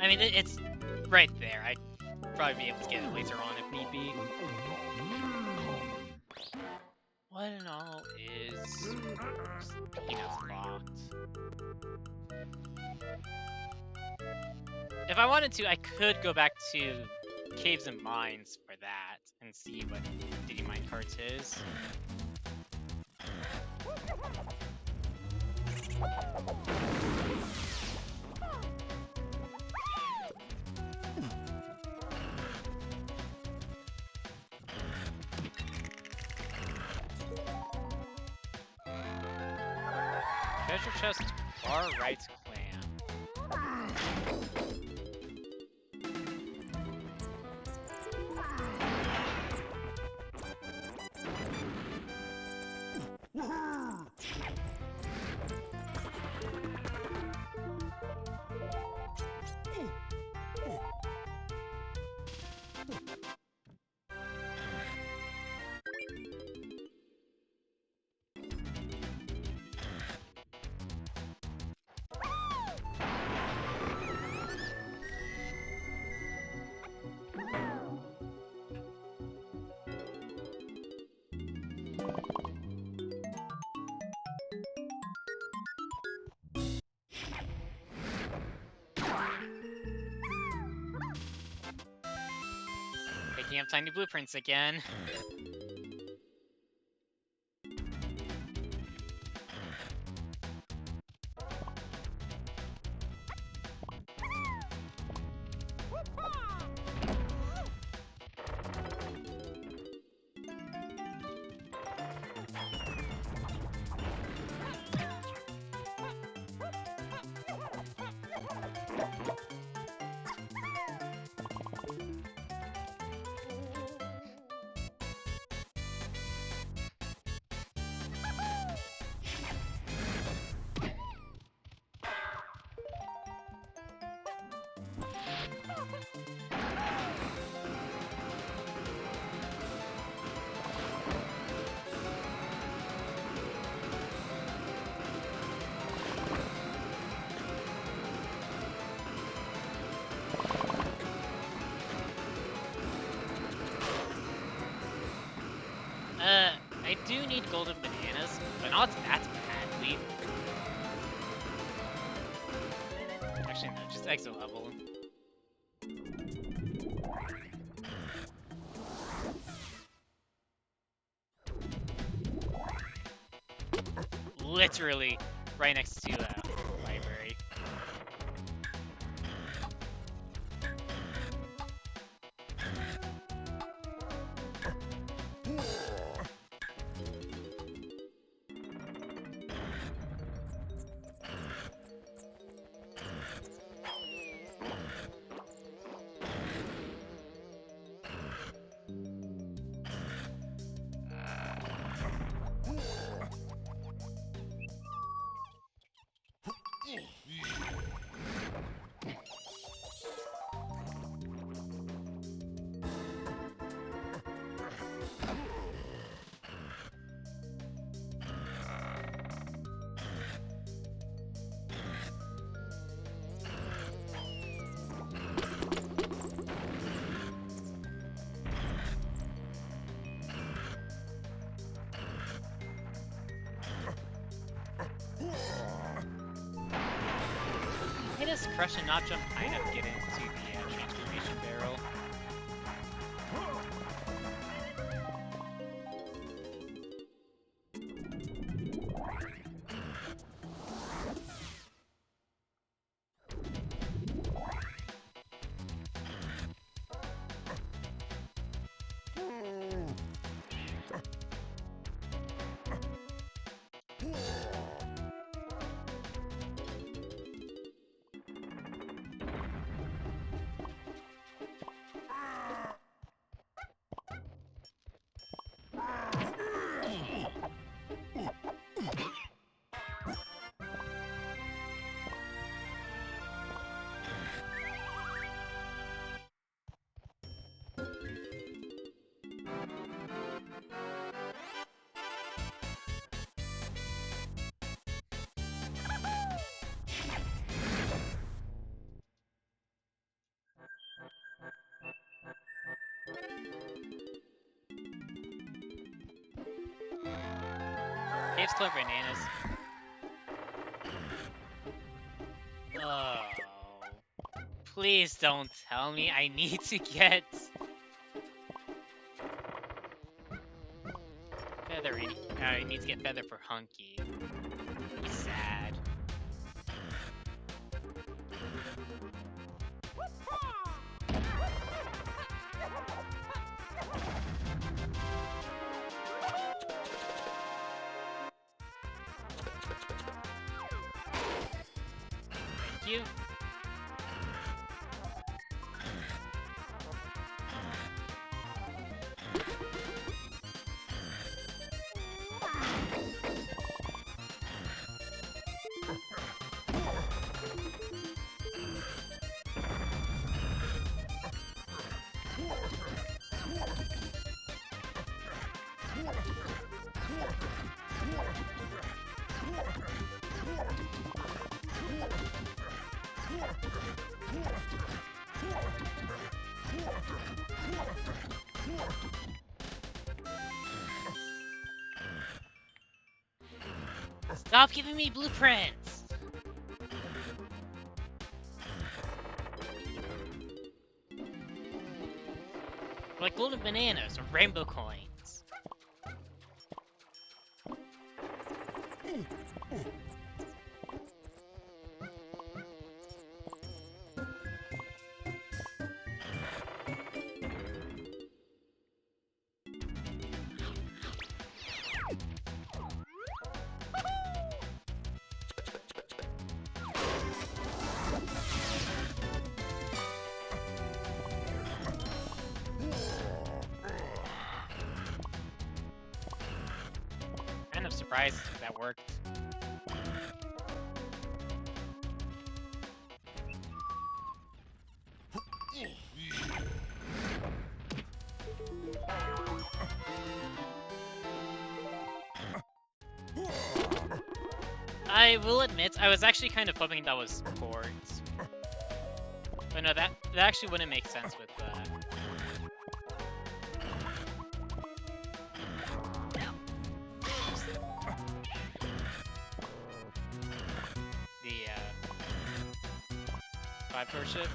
I mean, it's right there. I'd probably be able to get it later on if need be. What in all is Peanuts locked? If I wanted to, I could go back to Caves and Mines for that and see what Diddy Minecart's is. Treasure chest Far right clan. Picking up tiny blueprints again. I do need golden bananas, but not that badly. Actually, no, just exit level. Literally right next to library. Why does Krusha not jump high enough to get into the transformation barrel? Caves Club bananas. Oh. Please don't tell me I need to get feather. I need to get feather for Hunky. He's sad. you. Stop giving me blueprints! Like golden bananas or rainbow coins. Kind of surprised that worked. I will admit, I was actually kind of hoping that was chords. But no, that actually wouldn't make sense with the 5-door ship.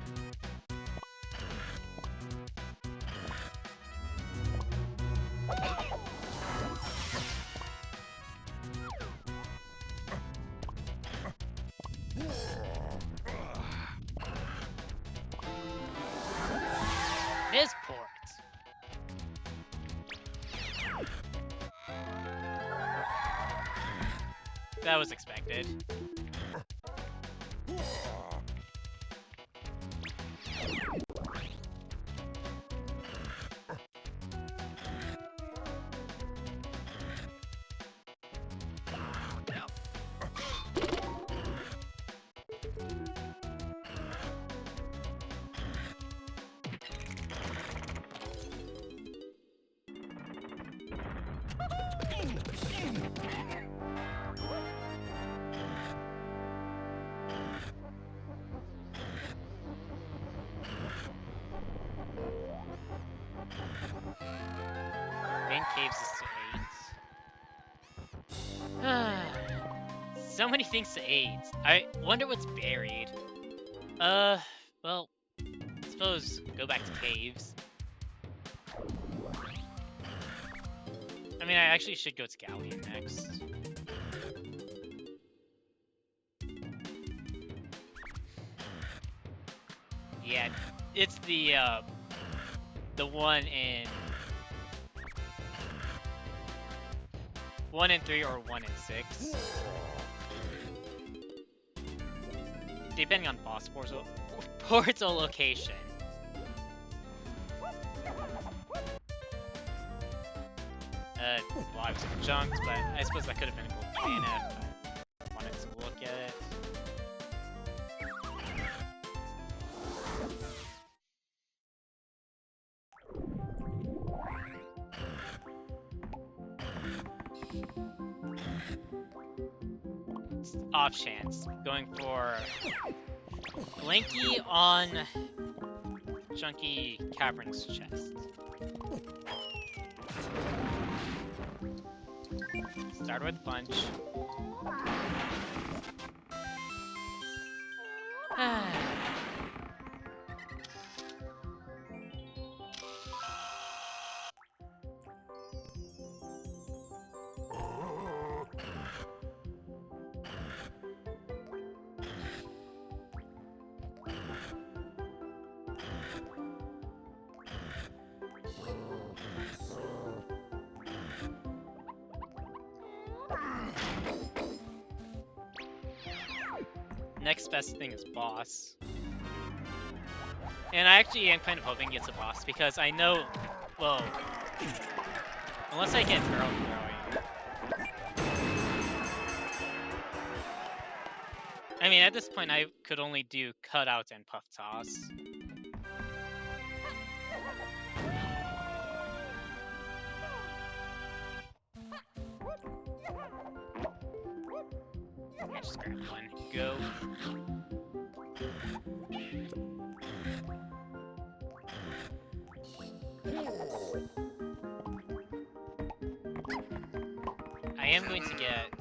His port. That was expected. Main caves is to 8. So many things to 8. I wonder what's buried. Well, I suppose go back to caves. I mean, I actually should go to Galleon next. Yeah, it's the one in 1 in 3 or 1 in 6. Depending on boss portal location. Well, I was junked, but I suppose that could have been a cool banana if I wanted to look at it. Off chance, going for Blinky on Chunky Cavern's chest. Start with punch. next best thing is boss. And I actually am kind of hoping it's a boss because I know, well, unless I get barrel throwing. I mean, at this point, I could only do cutout and puff toss. I just grab one. Go. I am going to get...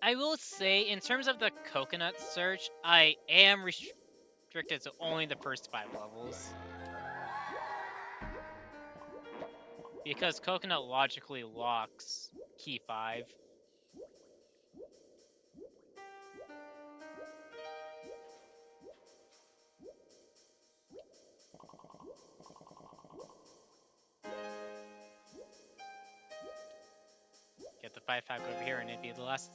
I will say, in terms of the coconut search, I am restricted to only the first 5 levels. Because coconut logically locks key 5. Get the 5-5 over here, and it'd be the last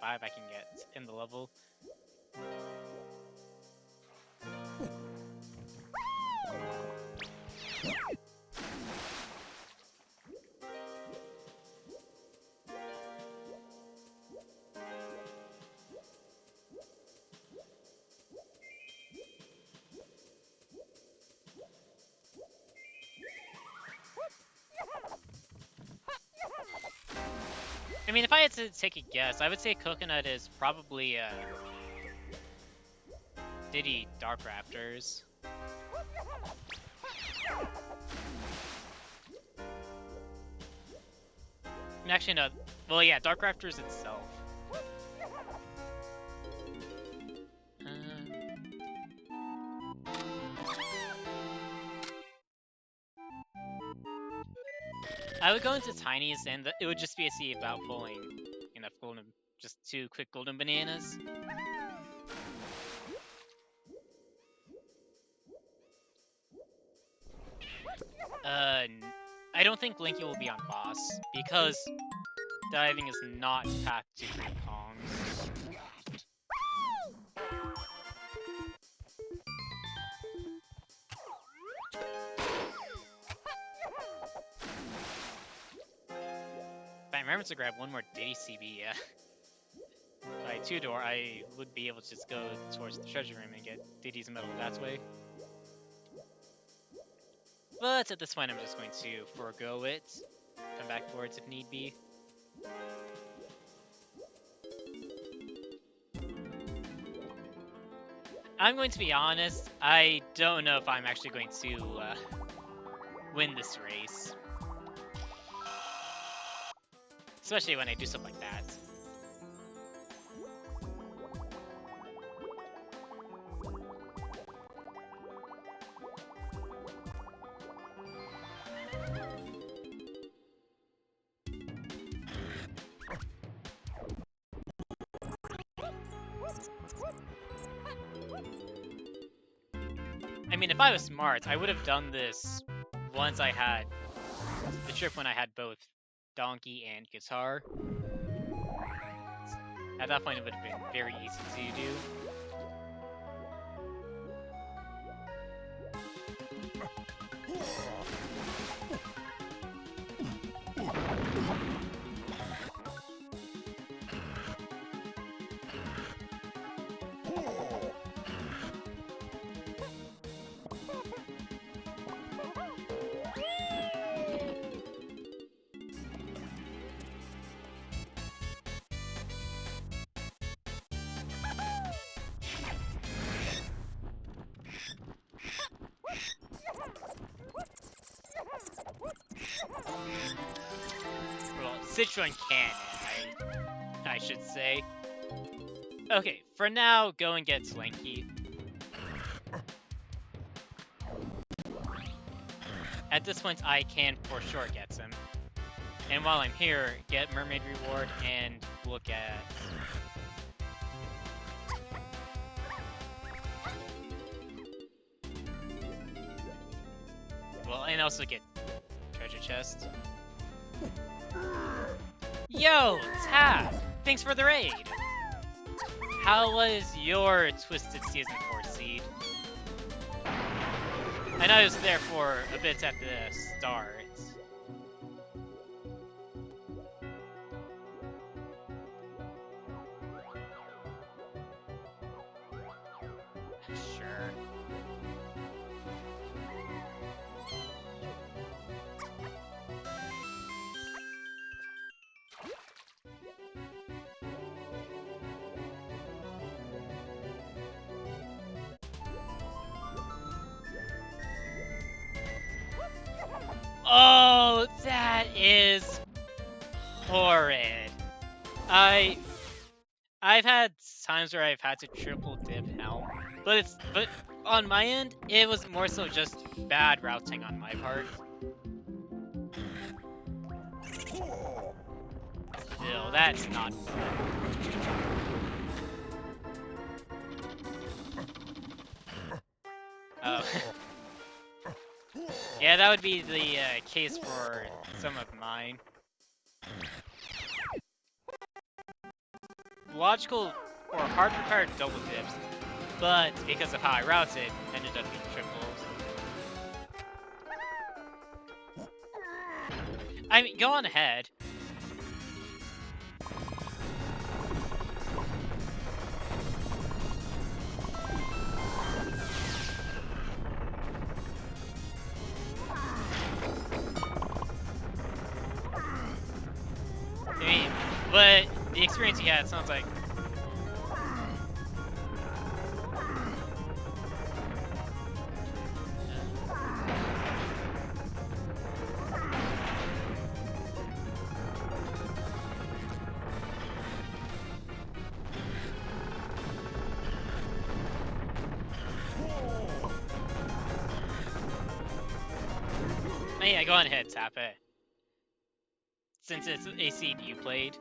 5 I can get in the level. I mean, if I had to take a guess, I would say coconut is probably Diddy Dark Raptors. Actually, no. Well, yeah, Dark Raptors itself. I would go into Tinies, and it would just be a sea about pulling enough golden, just 2 quick golden bananas. I don't think Linky will be on boss, because diving is not path to Green Kongs. If I remember to grab one more Diddy CB, yeah. By 2-door, I would be able to just go towards the treasure room and get Diddy's medal that way. But at this point, I'm just going to forego it. Come back for it if need be. I'm going to be honest, I don't know if I'm actually going to win this race. Especially when I do stuff like that. I mean, if I was smart, I would have done this once I had the trip when I had both donkey and guitar. At that point, it would have been very easy to do. Well, Sichuan Cannon, I should say. Okay, for now, go and get Slinky. At this point, I can for sure get him. And while I'm here, get Mermaid Reward and look at... well, and also get treasure chest. Yo, Tab! Thanks for the raid! How was your Twisted Season 4 seed? I know I was there for a bit at the start. Sure. Oh, that is horrid. I've had times where I've had to triple dip helm, but on my end, it was more so just bad routing on my part. Still, that's not fun. Oh. Yeah, that would be the case for some of mine. Logical or hard required double dips, but because of how I routed, ended up being triples. I mean, go on ahead. I mean, but the experience you had sounds like. Yeah, go on ahead, tap it. Since it's a seed you played.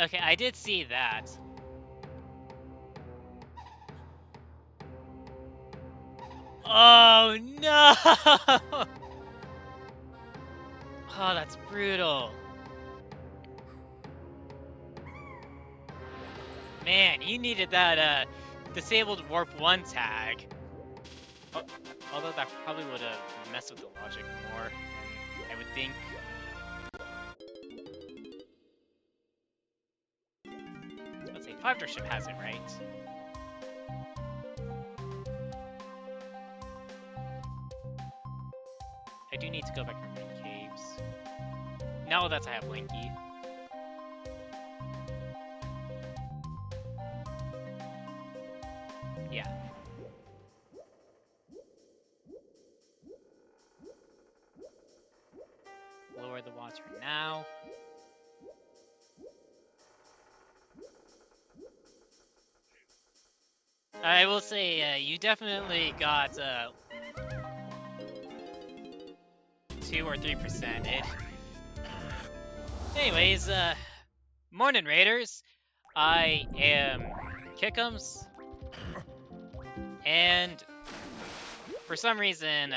Okay, I did see that. Oh no! Oh, that's brutal. Man, you needed that disabled warp 1 tag. Oh, although that probably would have messed with the logic more than I would think. Let's say 5-star ship has it, right? I do need to go back to the main caves. Now that I have Linky. Yeah. Lower the water now. I will say, you definitely got 2 or 3% it. Anyways, morning Raiders. I am Kickums, and for some reason,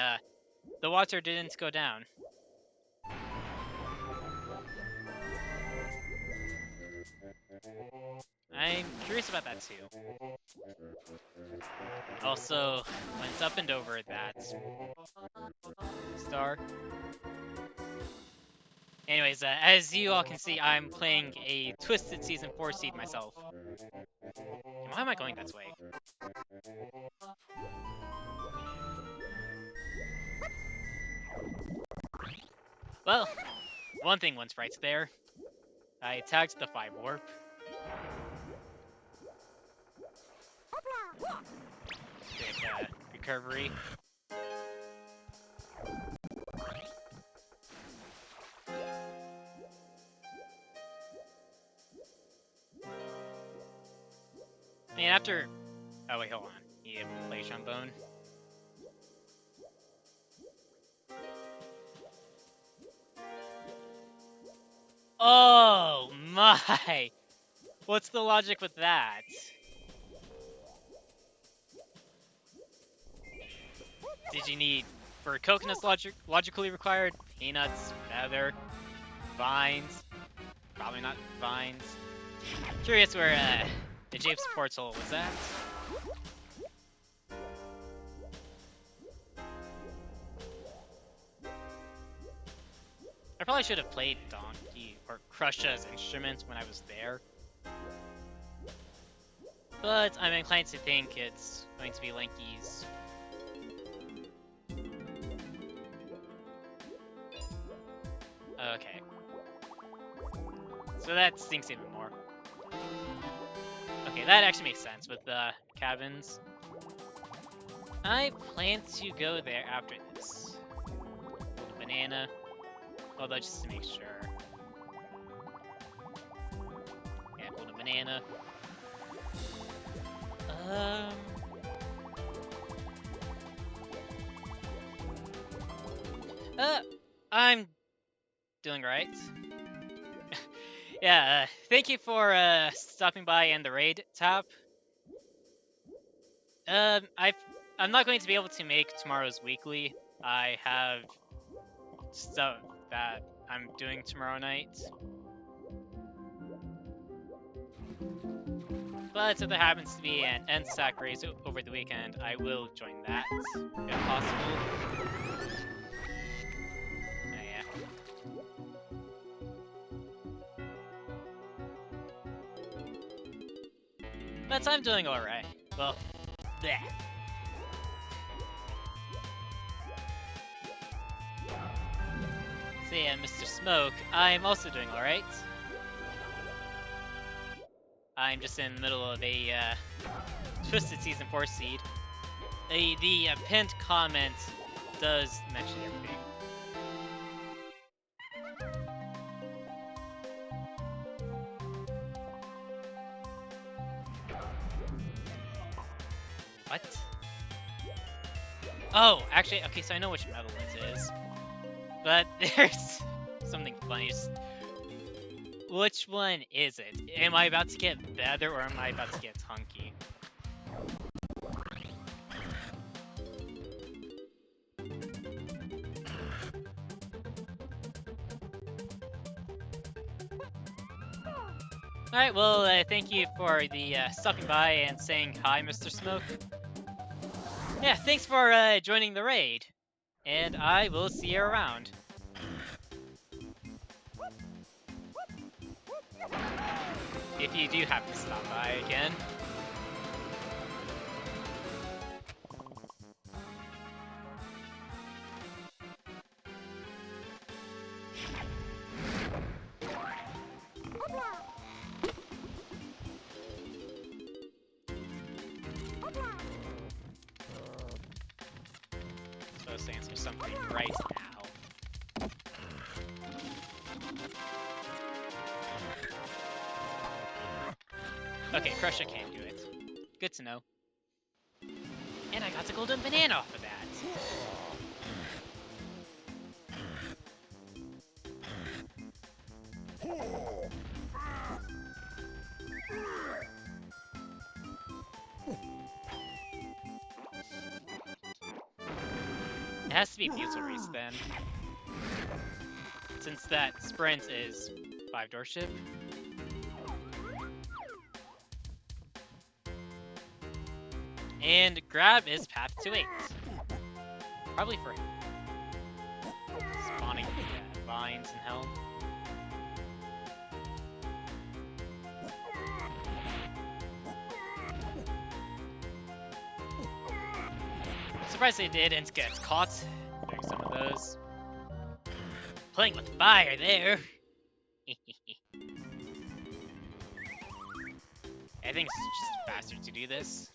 the water didn't go down. I'm curious about that too. Also, went up and over that star. Anyways, as you all can see, I'm playing a Twisted Season 4 seed myself. Why am I going that way? Well, one thing once Sprite's there. I tagged the 5 warp. Quick recovery. I mean, after... Oh, wait, hold on. You play trombone. Oh, my! What's the logic with that? Did you need... For coconuts logically required? Peanuts, feather, vines? Probably not vines. Curious where, the Jape's portal was at. I probably should have played Donkey or Krusha's instrument when I was there. But I'm inclined to think it's going to be Linky's. Okay. So that stinks even more. Okay, that actually makes sense with the cabins. I plan to go there after this. Hold a banana. Although, just to make sure. Yeah, hold a banana. I'm doing right. Yeah, thank you for stopping by in the raid tab. I'm not going to be able to make tomorrow's weekly. I have stuff that I'm doing tomorrow night. But if there happens to be an end stack race over the weekend, I will join that, if possible. Oh, yeah. But I'm doing alright. Well, bleh. So yeah, Mr. Smoke, I'm also doing alright. I'm just in the middle of a Twisted Season 4 seed. The pinned comment does mention everything. What? Oh, actually, okay, so I know which medal it is. But there's something funny. Which one is it? Am I about to get better or am I about to get hunky? Alright, well, thank you for the stopping by and saying hi, Mr. Smoke. Yeah, thanks for joining the raid. And I will see you around. If you do happen to stop by again. Supposed to answer something right now. Okay, Krusha can do it. Good to know. And I got the golden banana off of that. It has to be Butyl Race then. Since that sprint is 5-door ship. And grab is path to 8. Probably for spawning vines and helm. Surprised they didn't get caught doing some of those. Playing with fire there. I think it's just faster to do this.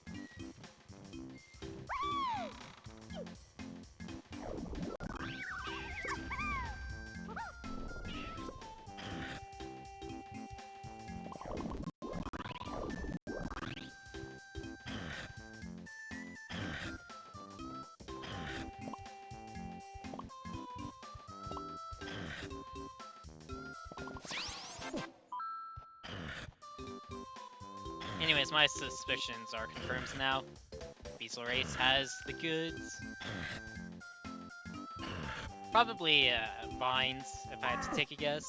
Anyways, my suspicions are confirmed now. Beezel Race has the goods. Probably Vines, if I had to take a guess.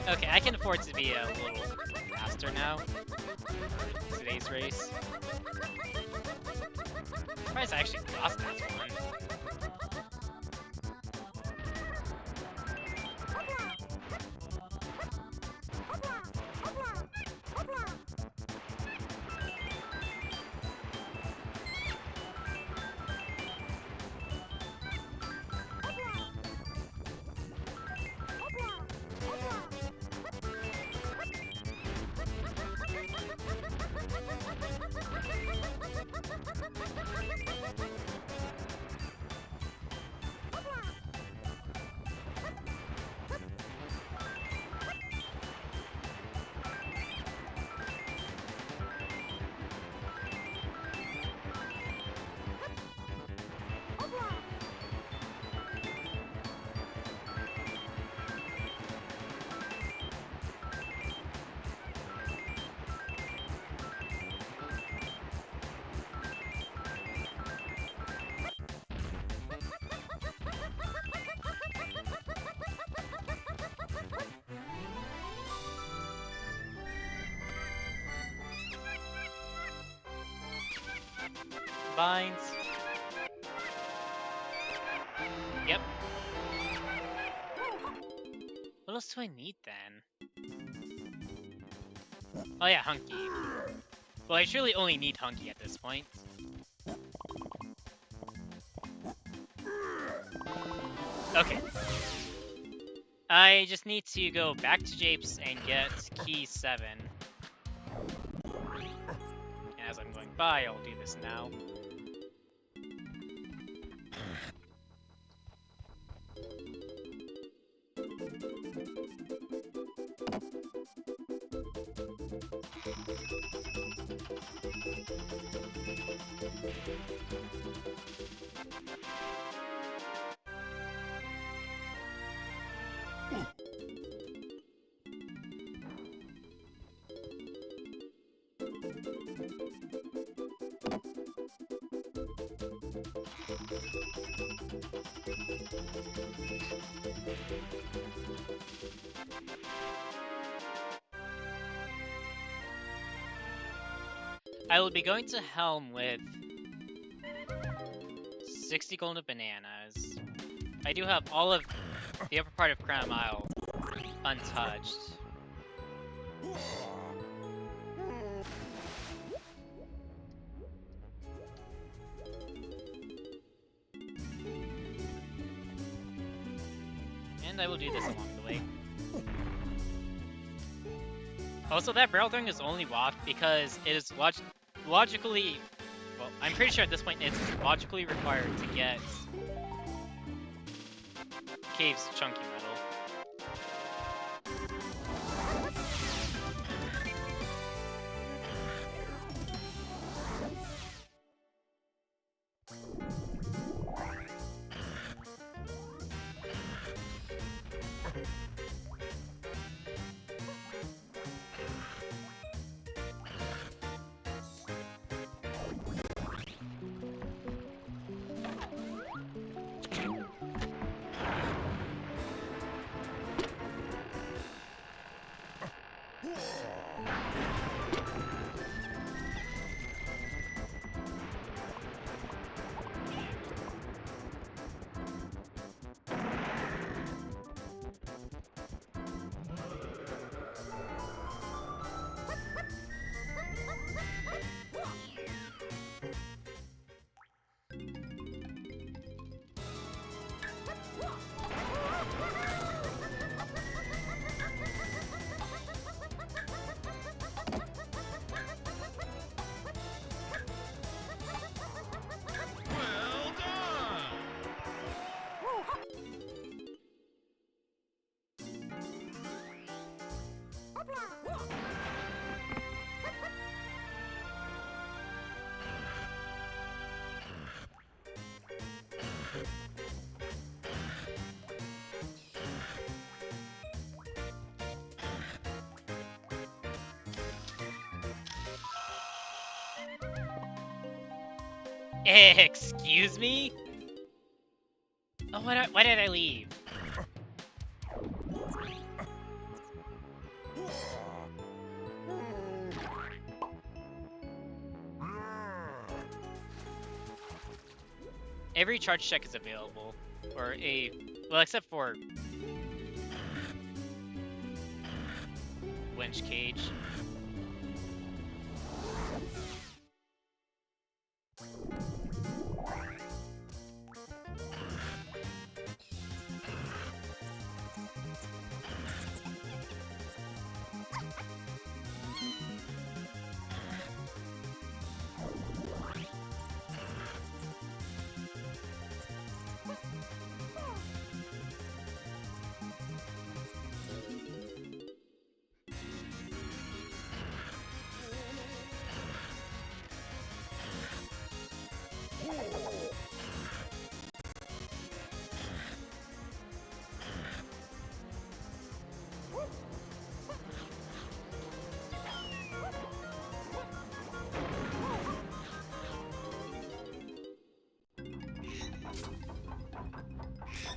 Okay, I can afford to be a little faster now. Today's race. Surprised I actually got that one. Vines. Yep. What else do I need then? Oh yeah, Hunky. Well, I surely only need Hunky at this point. Okay. I just need to go back to Japes and get key 7. And as I'm going by, I'll do this now. I will be going to Helm with 60 golden bananas. I do have all of the upper part of Crown Isle untouched. And I will do this along the way. Also, that barrel throwing is only waft because it is logically... Well, I'm pretty sure at this point it's logically required to get Cave's chunky metal. Excuse me? Oh, why did I leave? Every charge check is available. Or well, except for winch cage.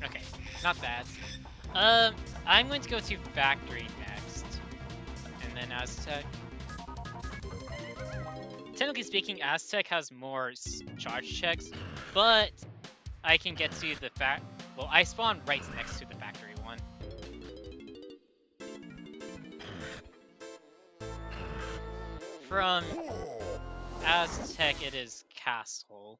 Okay, not bad. I'm going to go to factory next, and then Aztec. Technically speaking, Aztec has more charge checks, but I can get to the well, I spawn right next to the factory one. From Aztec, it is Castle.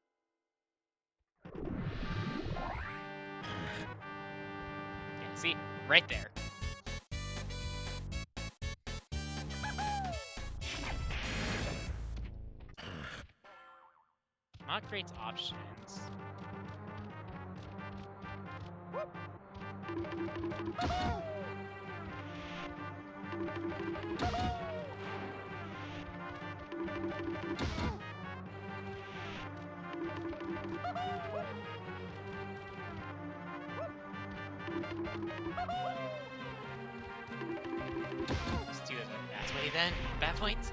Yeah, see? Right there. Not great options. Let's do it that way then. Bad points.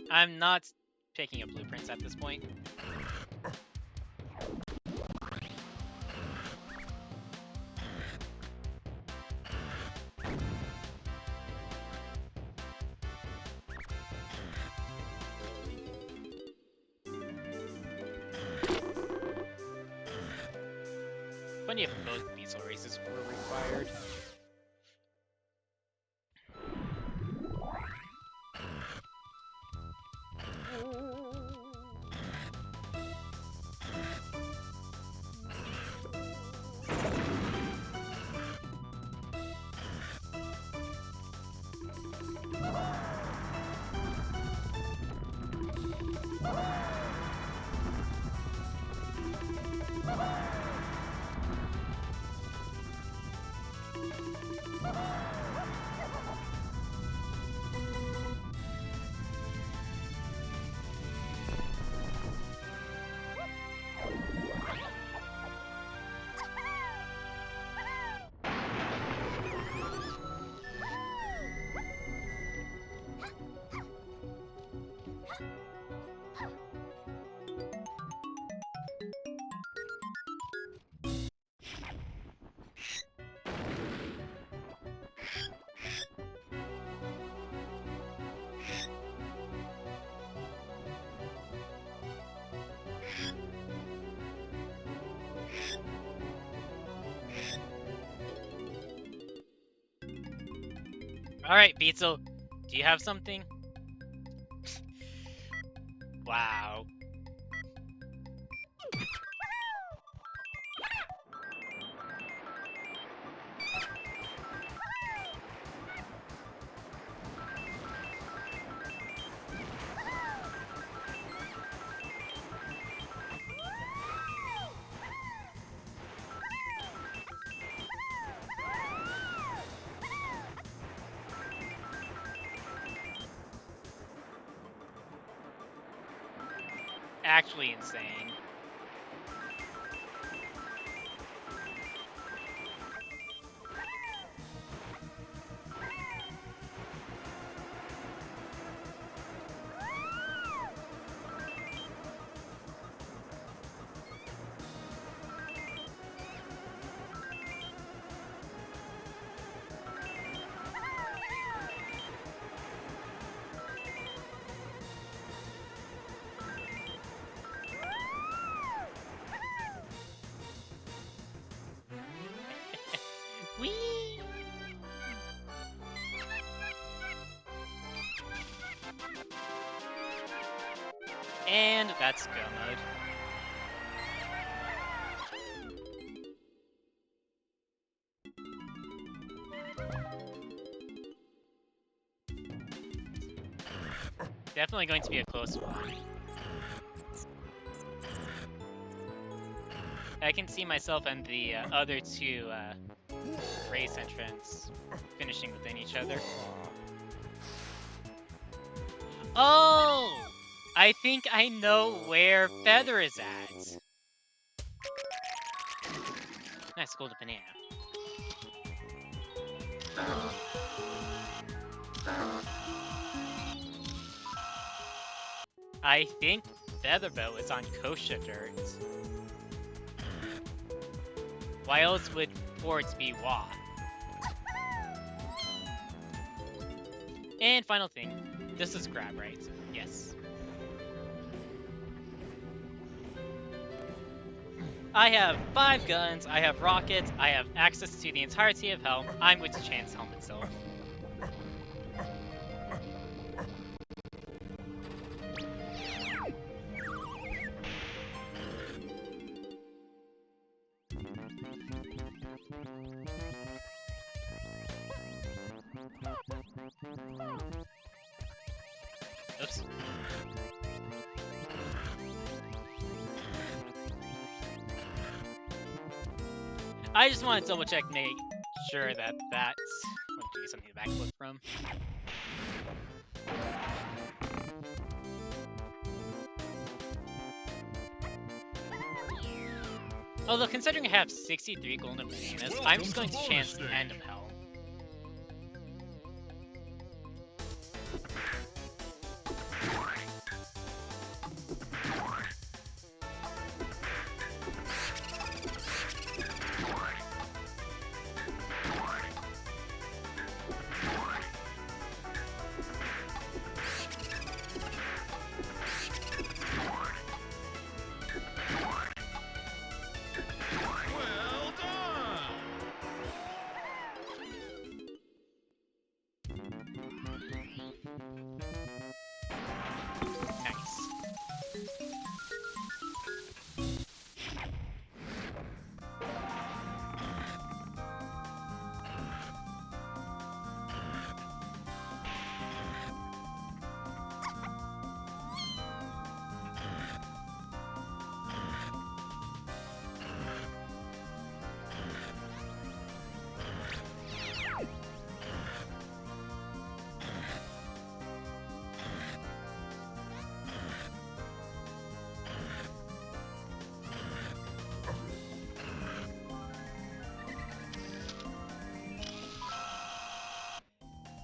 I'm not picking up blueprints at this point. Plenty of both beetle races were required. Alright, Beetle, do you have something? Wow. Actually insane. That's go mode. Definitely going to be a close one. I can see myself and the other two race entrants finishing within each other. Oh! I think I know where Feather is at. Nice, golden banana. I think Featherboat is on Krusha dirt. Why else would Fords be Wa? And final thing, this is grab, right? Yes. I have 5 guns, I have rockets, I have access to the entirety of Helm. I'm going to chance Helm itself. Oops. I just want to double check, make sure that that's going to be something to backflip from. Although considering I have 63 golden bananas, I'm just going to chance the end of Helm.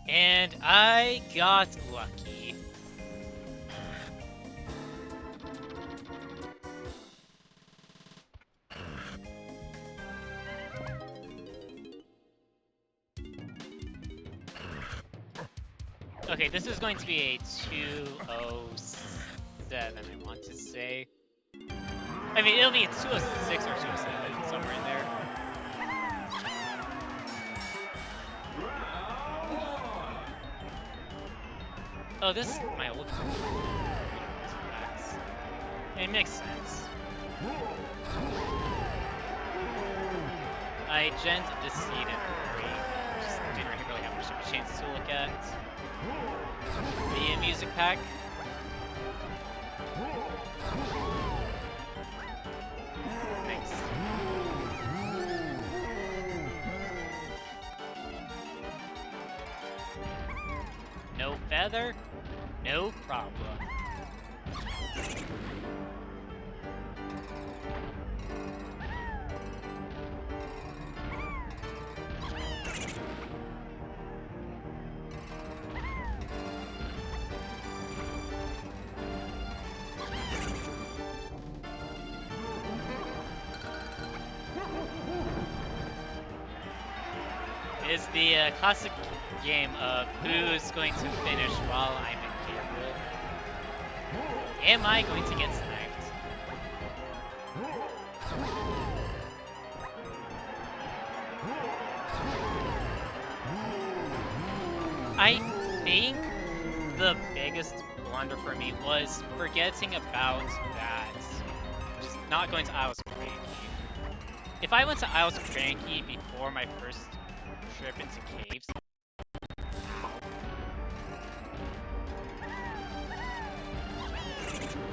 And I got lucky. Okay, this is going to be a 207, I want to say. I mean, it'll be a 206 or 207, somewhere in there. Oh, this might look it makes sense. I gent deceded just didn't really have much of a chance to look at. The music pack. Thanks. No feather? No problem. Is the classic game of who's going to finish while I'm in Gabriel. Am I going to get sniped? I think the biggest blunder for me was forgetting about that. Just not going to Isles Cranky. If I went to Isles Cranky before my first trip into caves,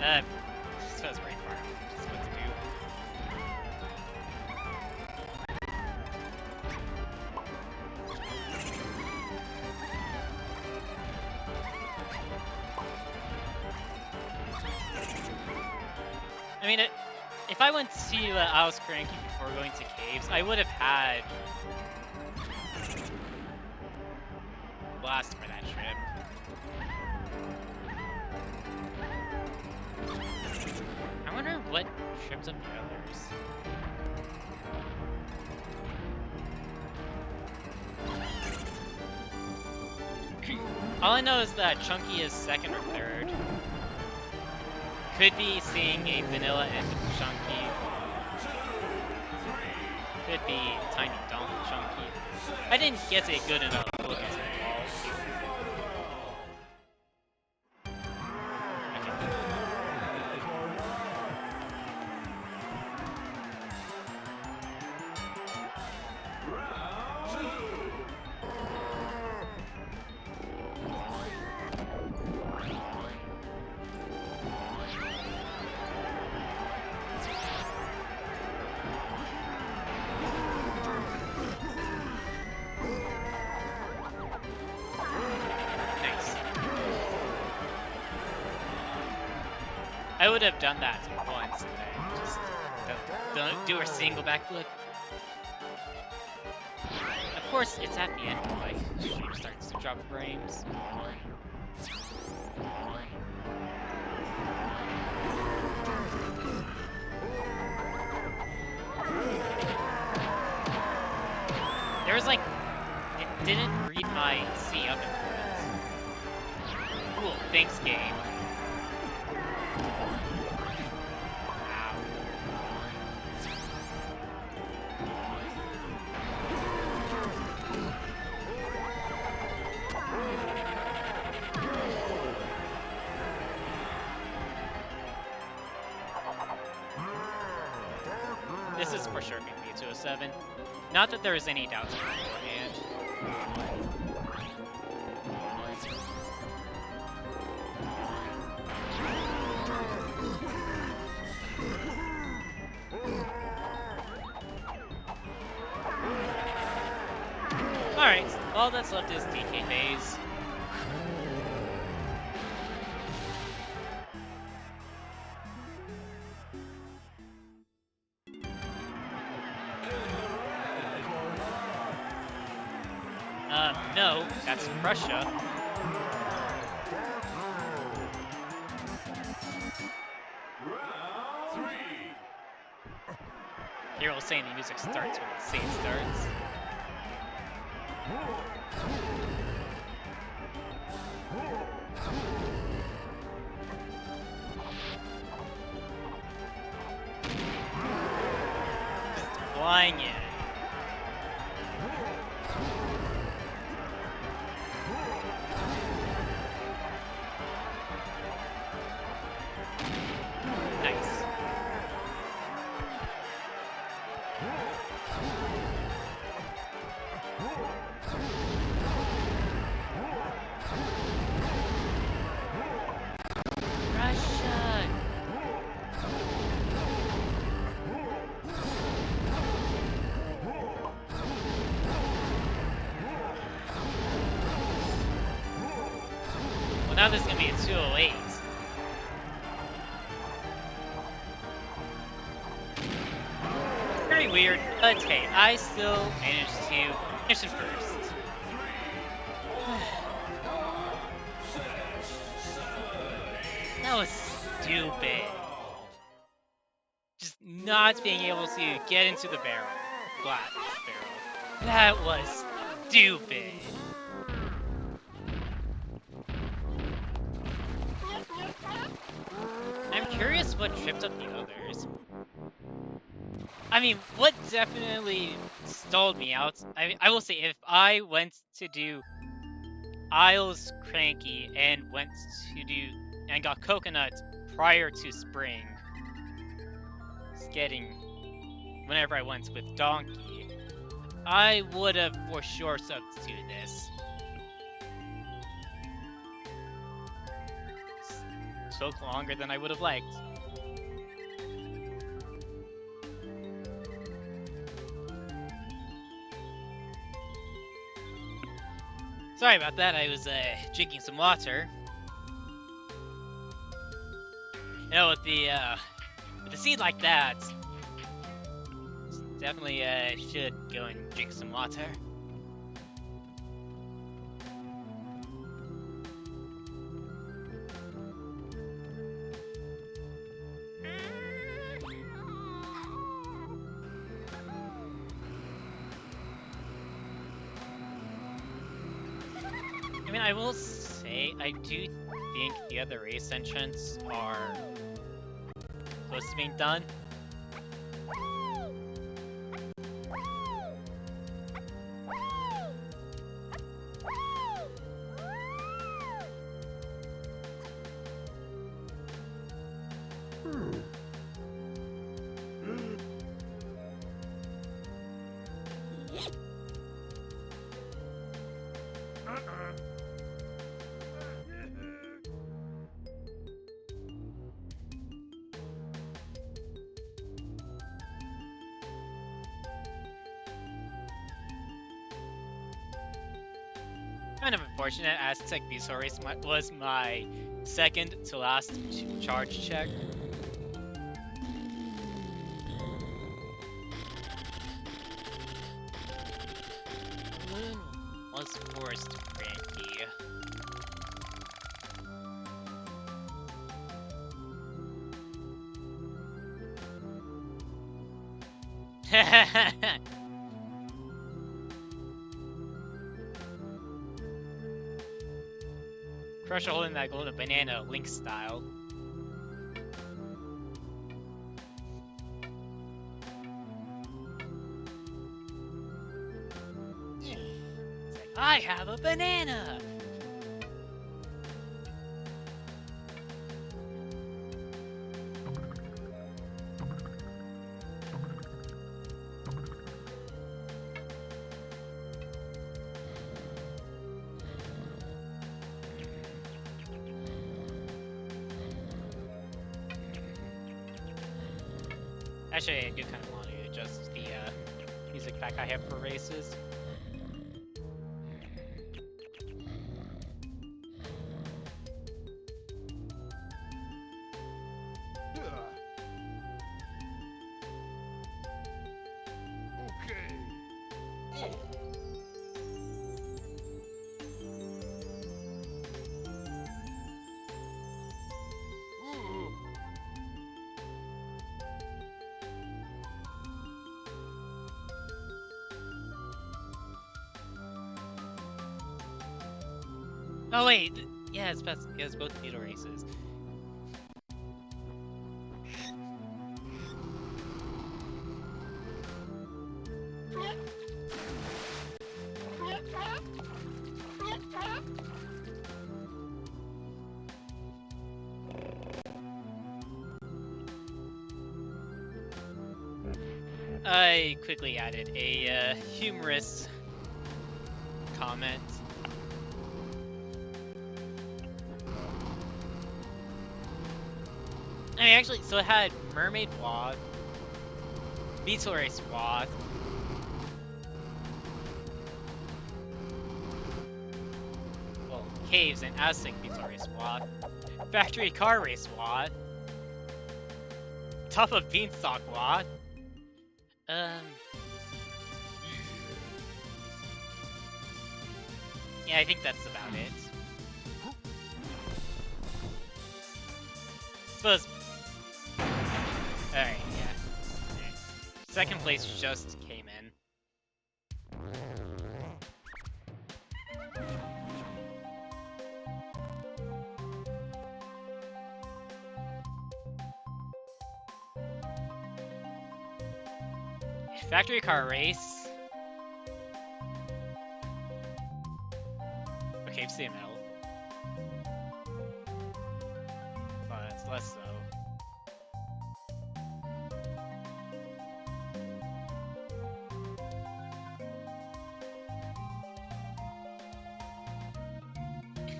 this was very far out. Just what to do. I mean, if I went to Isles Cranky before going to caves, I would have had blast for that trip. I wonder what trips up the others. All I know is that Chunky is second or third. Could be seeing a vanilla end of Chunky. Could be Tiny Donkey Chunky. I didn't get a good enough look at the I would have done that once today. Just don't do a single backflip. Of course, it's at the end when my stream starts to drop frames. There was like, it didn't read my C up at first. Cool, thanks game. This is for sure going to be a 207. Not that there is any doubts beforehand. Alright, all that's left is DK phase. No, that's Krusha. Hero saying the music starts when the scene starts. Just flying in. Now this is going to be a 208. Very weird, but hey, I still managed to finish in first. That was stupid. Just not being able to get into the barrel. Flat barrel. That was stupid. I'm curious what tripped up the others. I mean, what definitely stalled me out, I will say, if I went to do Isles Cranky and went to do and got coconut prior to spring, getting whenever I went with donkey, I would have for sure substituted this. Took longer than I would have liked. Sorry about that, I was drinking some water. You know, with the seed like that, definitely should go and drink some water. I mean, I will say, I do think the other race entrants are close to being done. Kind of unfortunate, Aztec Beast race was my second to last charge check. Was Forest Frankie. Krusha holding that golden banana, Link style. It's like, I have a banana! Actually, I do kind of want to adjust the music pack I have for races. Oh wait, yeah, it's both beetle races. I quickly added a humorous comment. I mean, actually, so it had Mermaid Wad, Beetle Race Wad, well, Caves and Aztec Beetle Race Wad, Factory Car Race Wad, Top of Beanstalk Wad, yeah, I think that's about it. Suppose. Alright, yeah. Okay. Second place just came in. Factory car race. Okay, CML.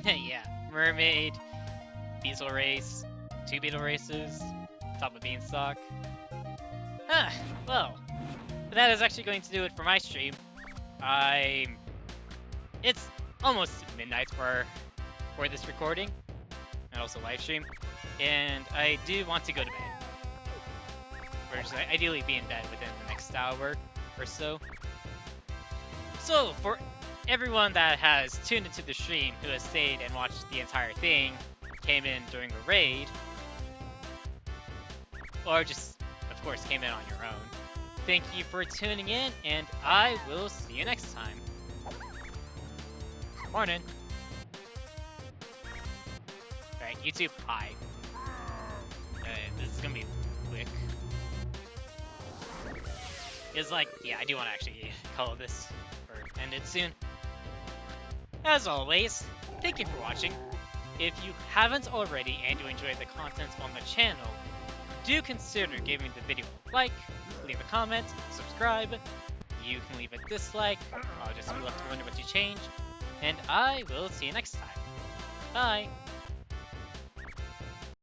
Yeah, mermaid, beetle race, 2 beetle races, top of beanstalk. Huh, well, that is actually going to do it for my stream. It's almost midnight for this recording, and also live stream, and I do want to go to bed. Or just ideally be in bed within the next hour or so. So, for everyone that has tuned into the stream, who has stayed and watched the entire thing, came in during a raid, or just, of course, came in on your own, thank you for tuning in, and I will see you next time. Morning. Alright, YouTube, hi. This is gonna be quick. It's like, yeah, I do want to actually call this or end it soon. As always, thank you for watching. If you haven't already and you enjoyed the content on the channel, do consider giving the video a like, leave a comment, subscribe. You can leave a dislike. I'll just be left to wonder what you changed. And I will see you next time. Bye!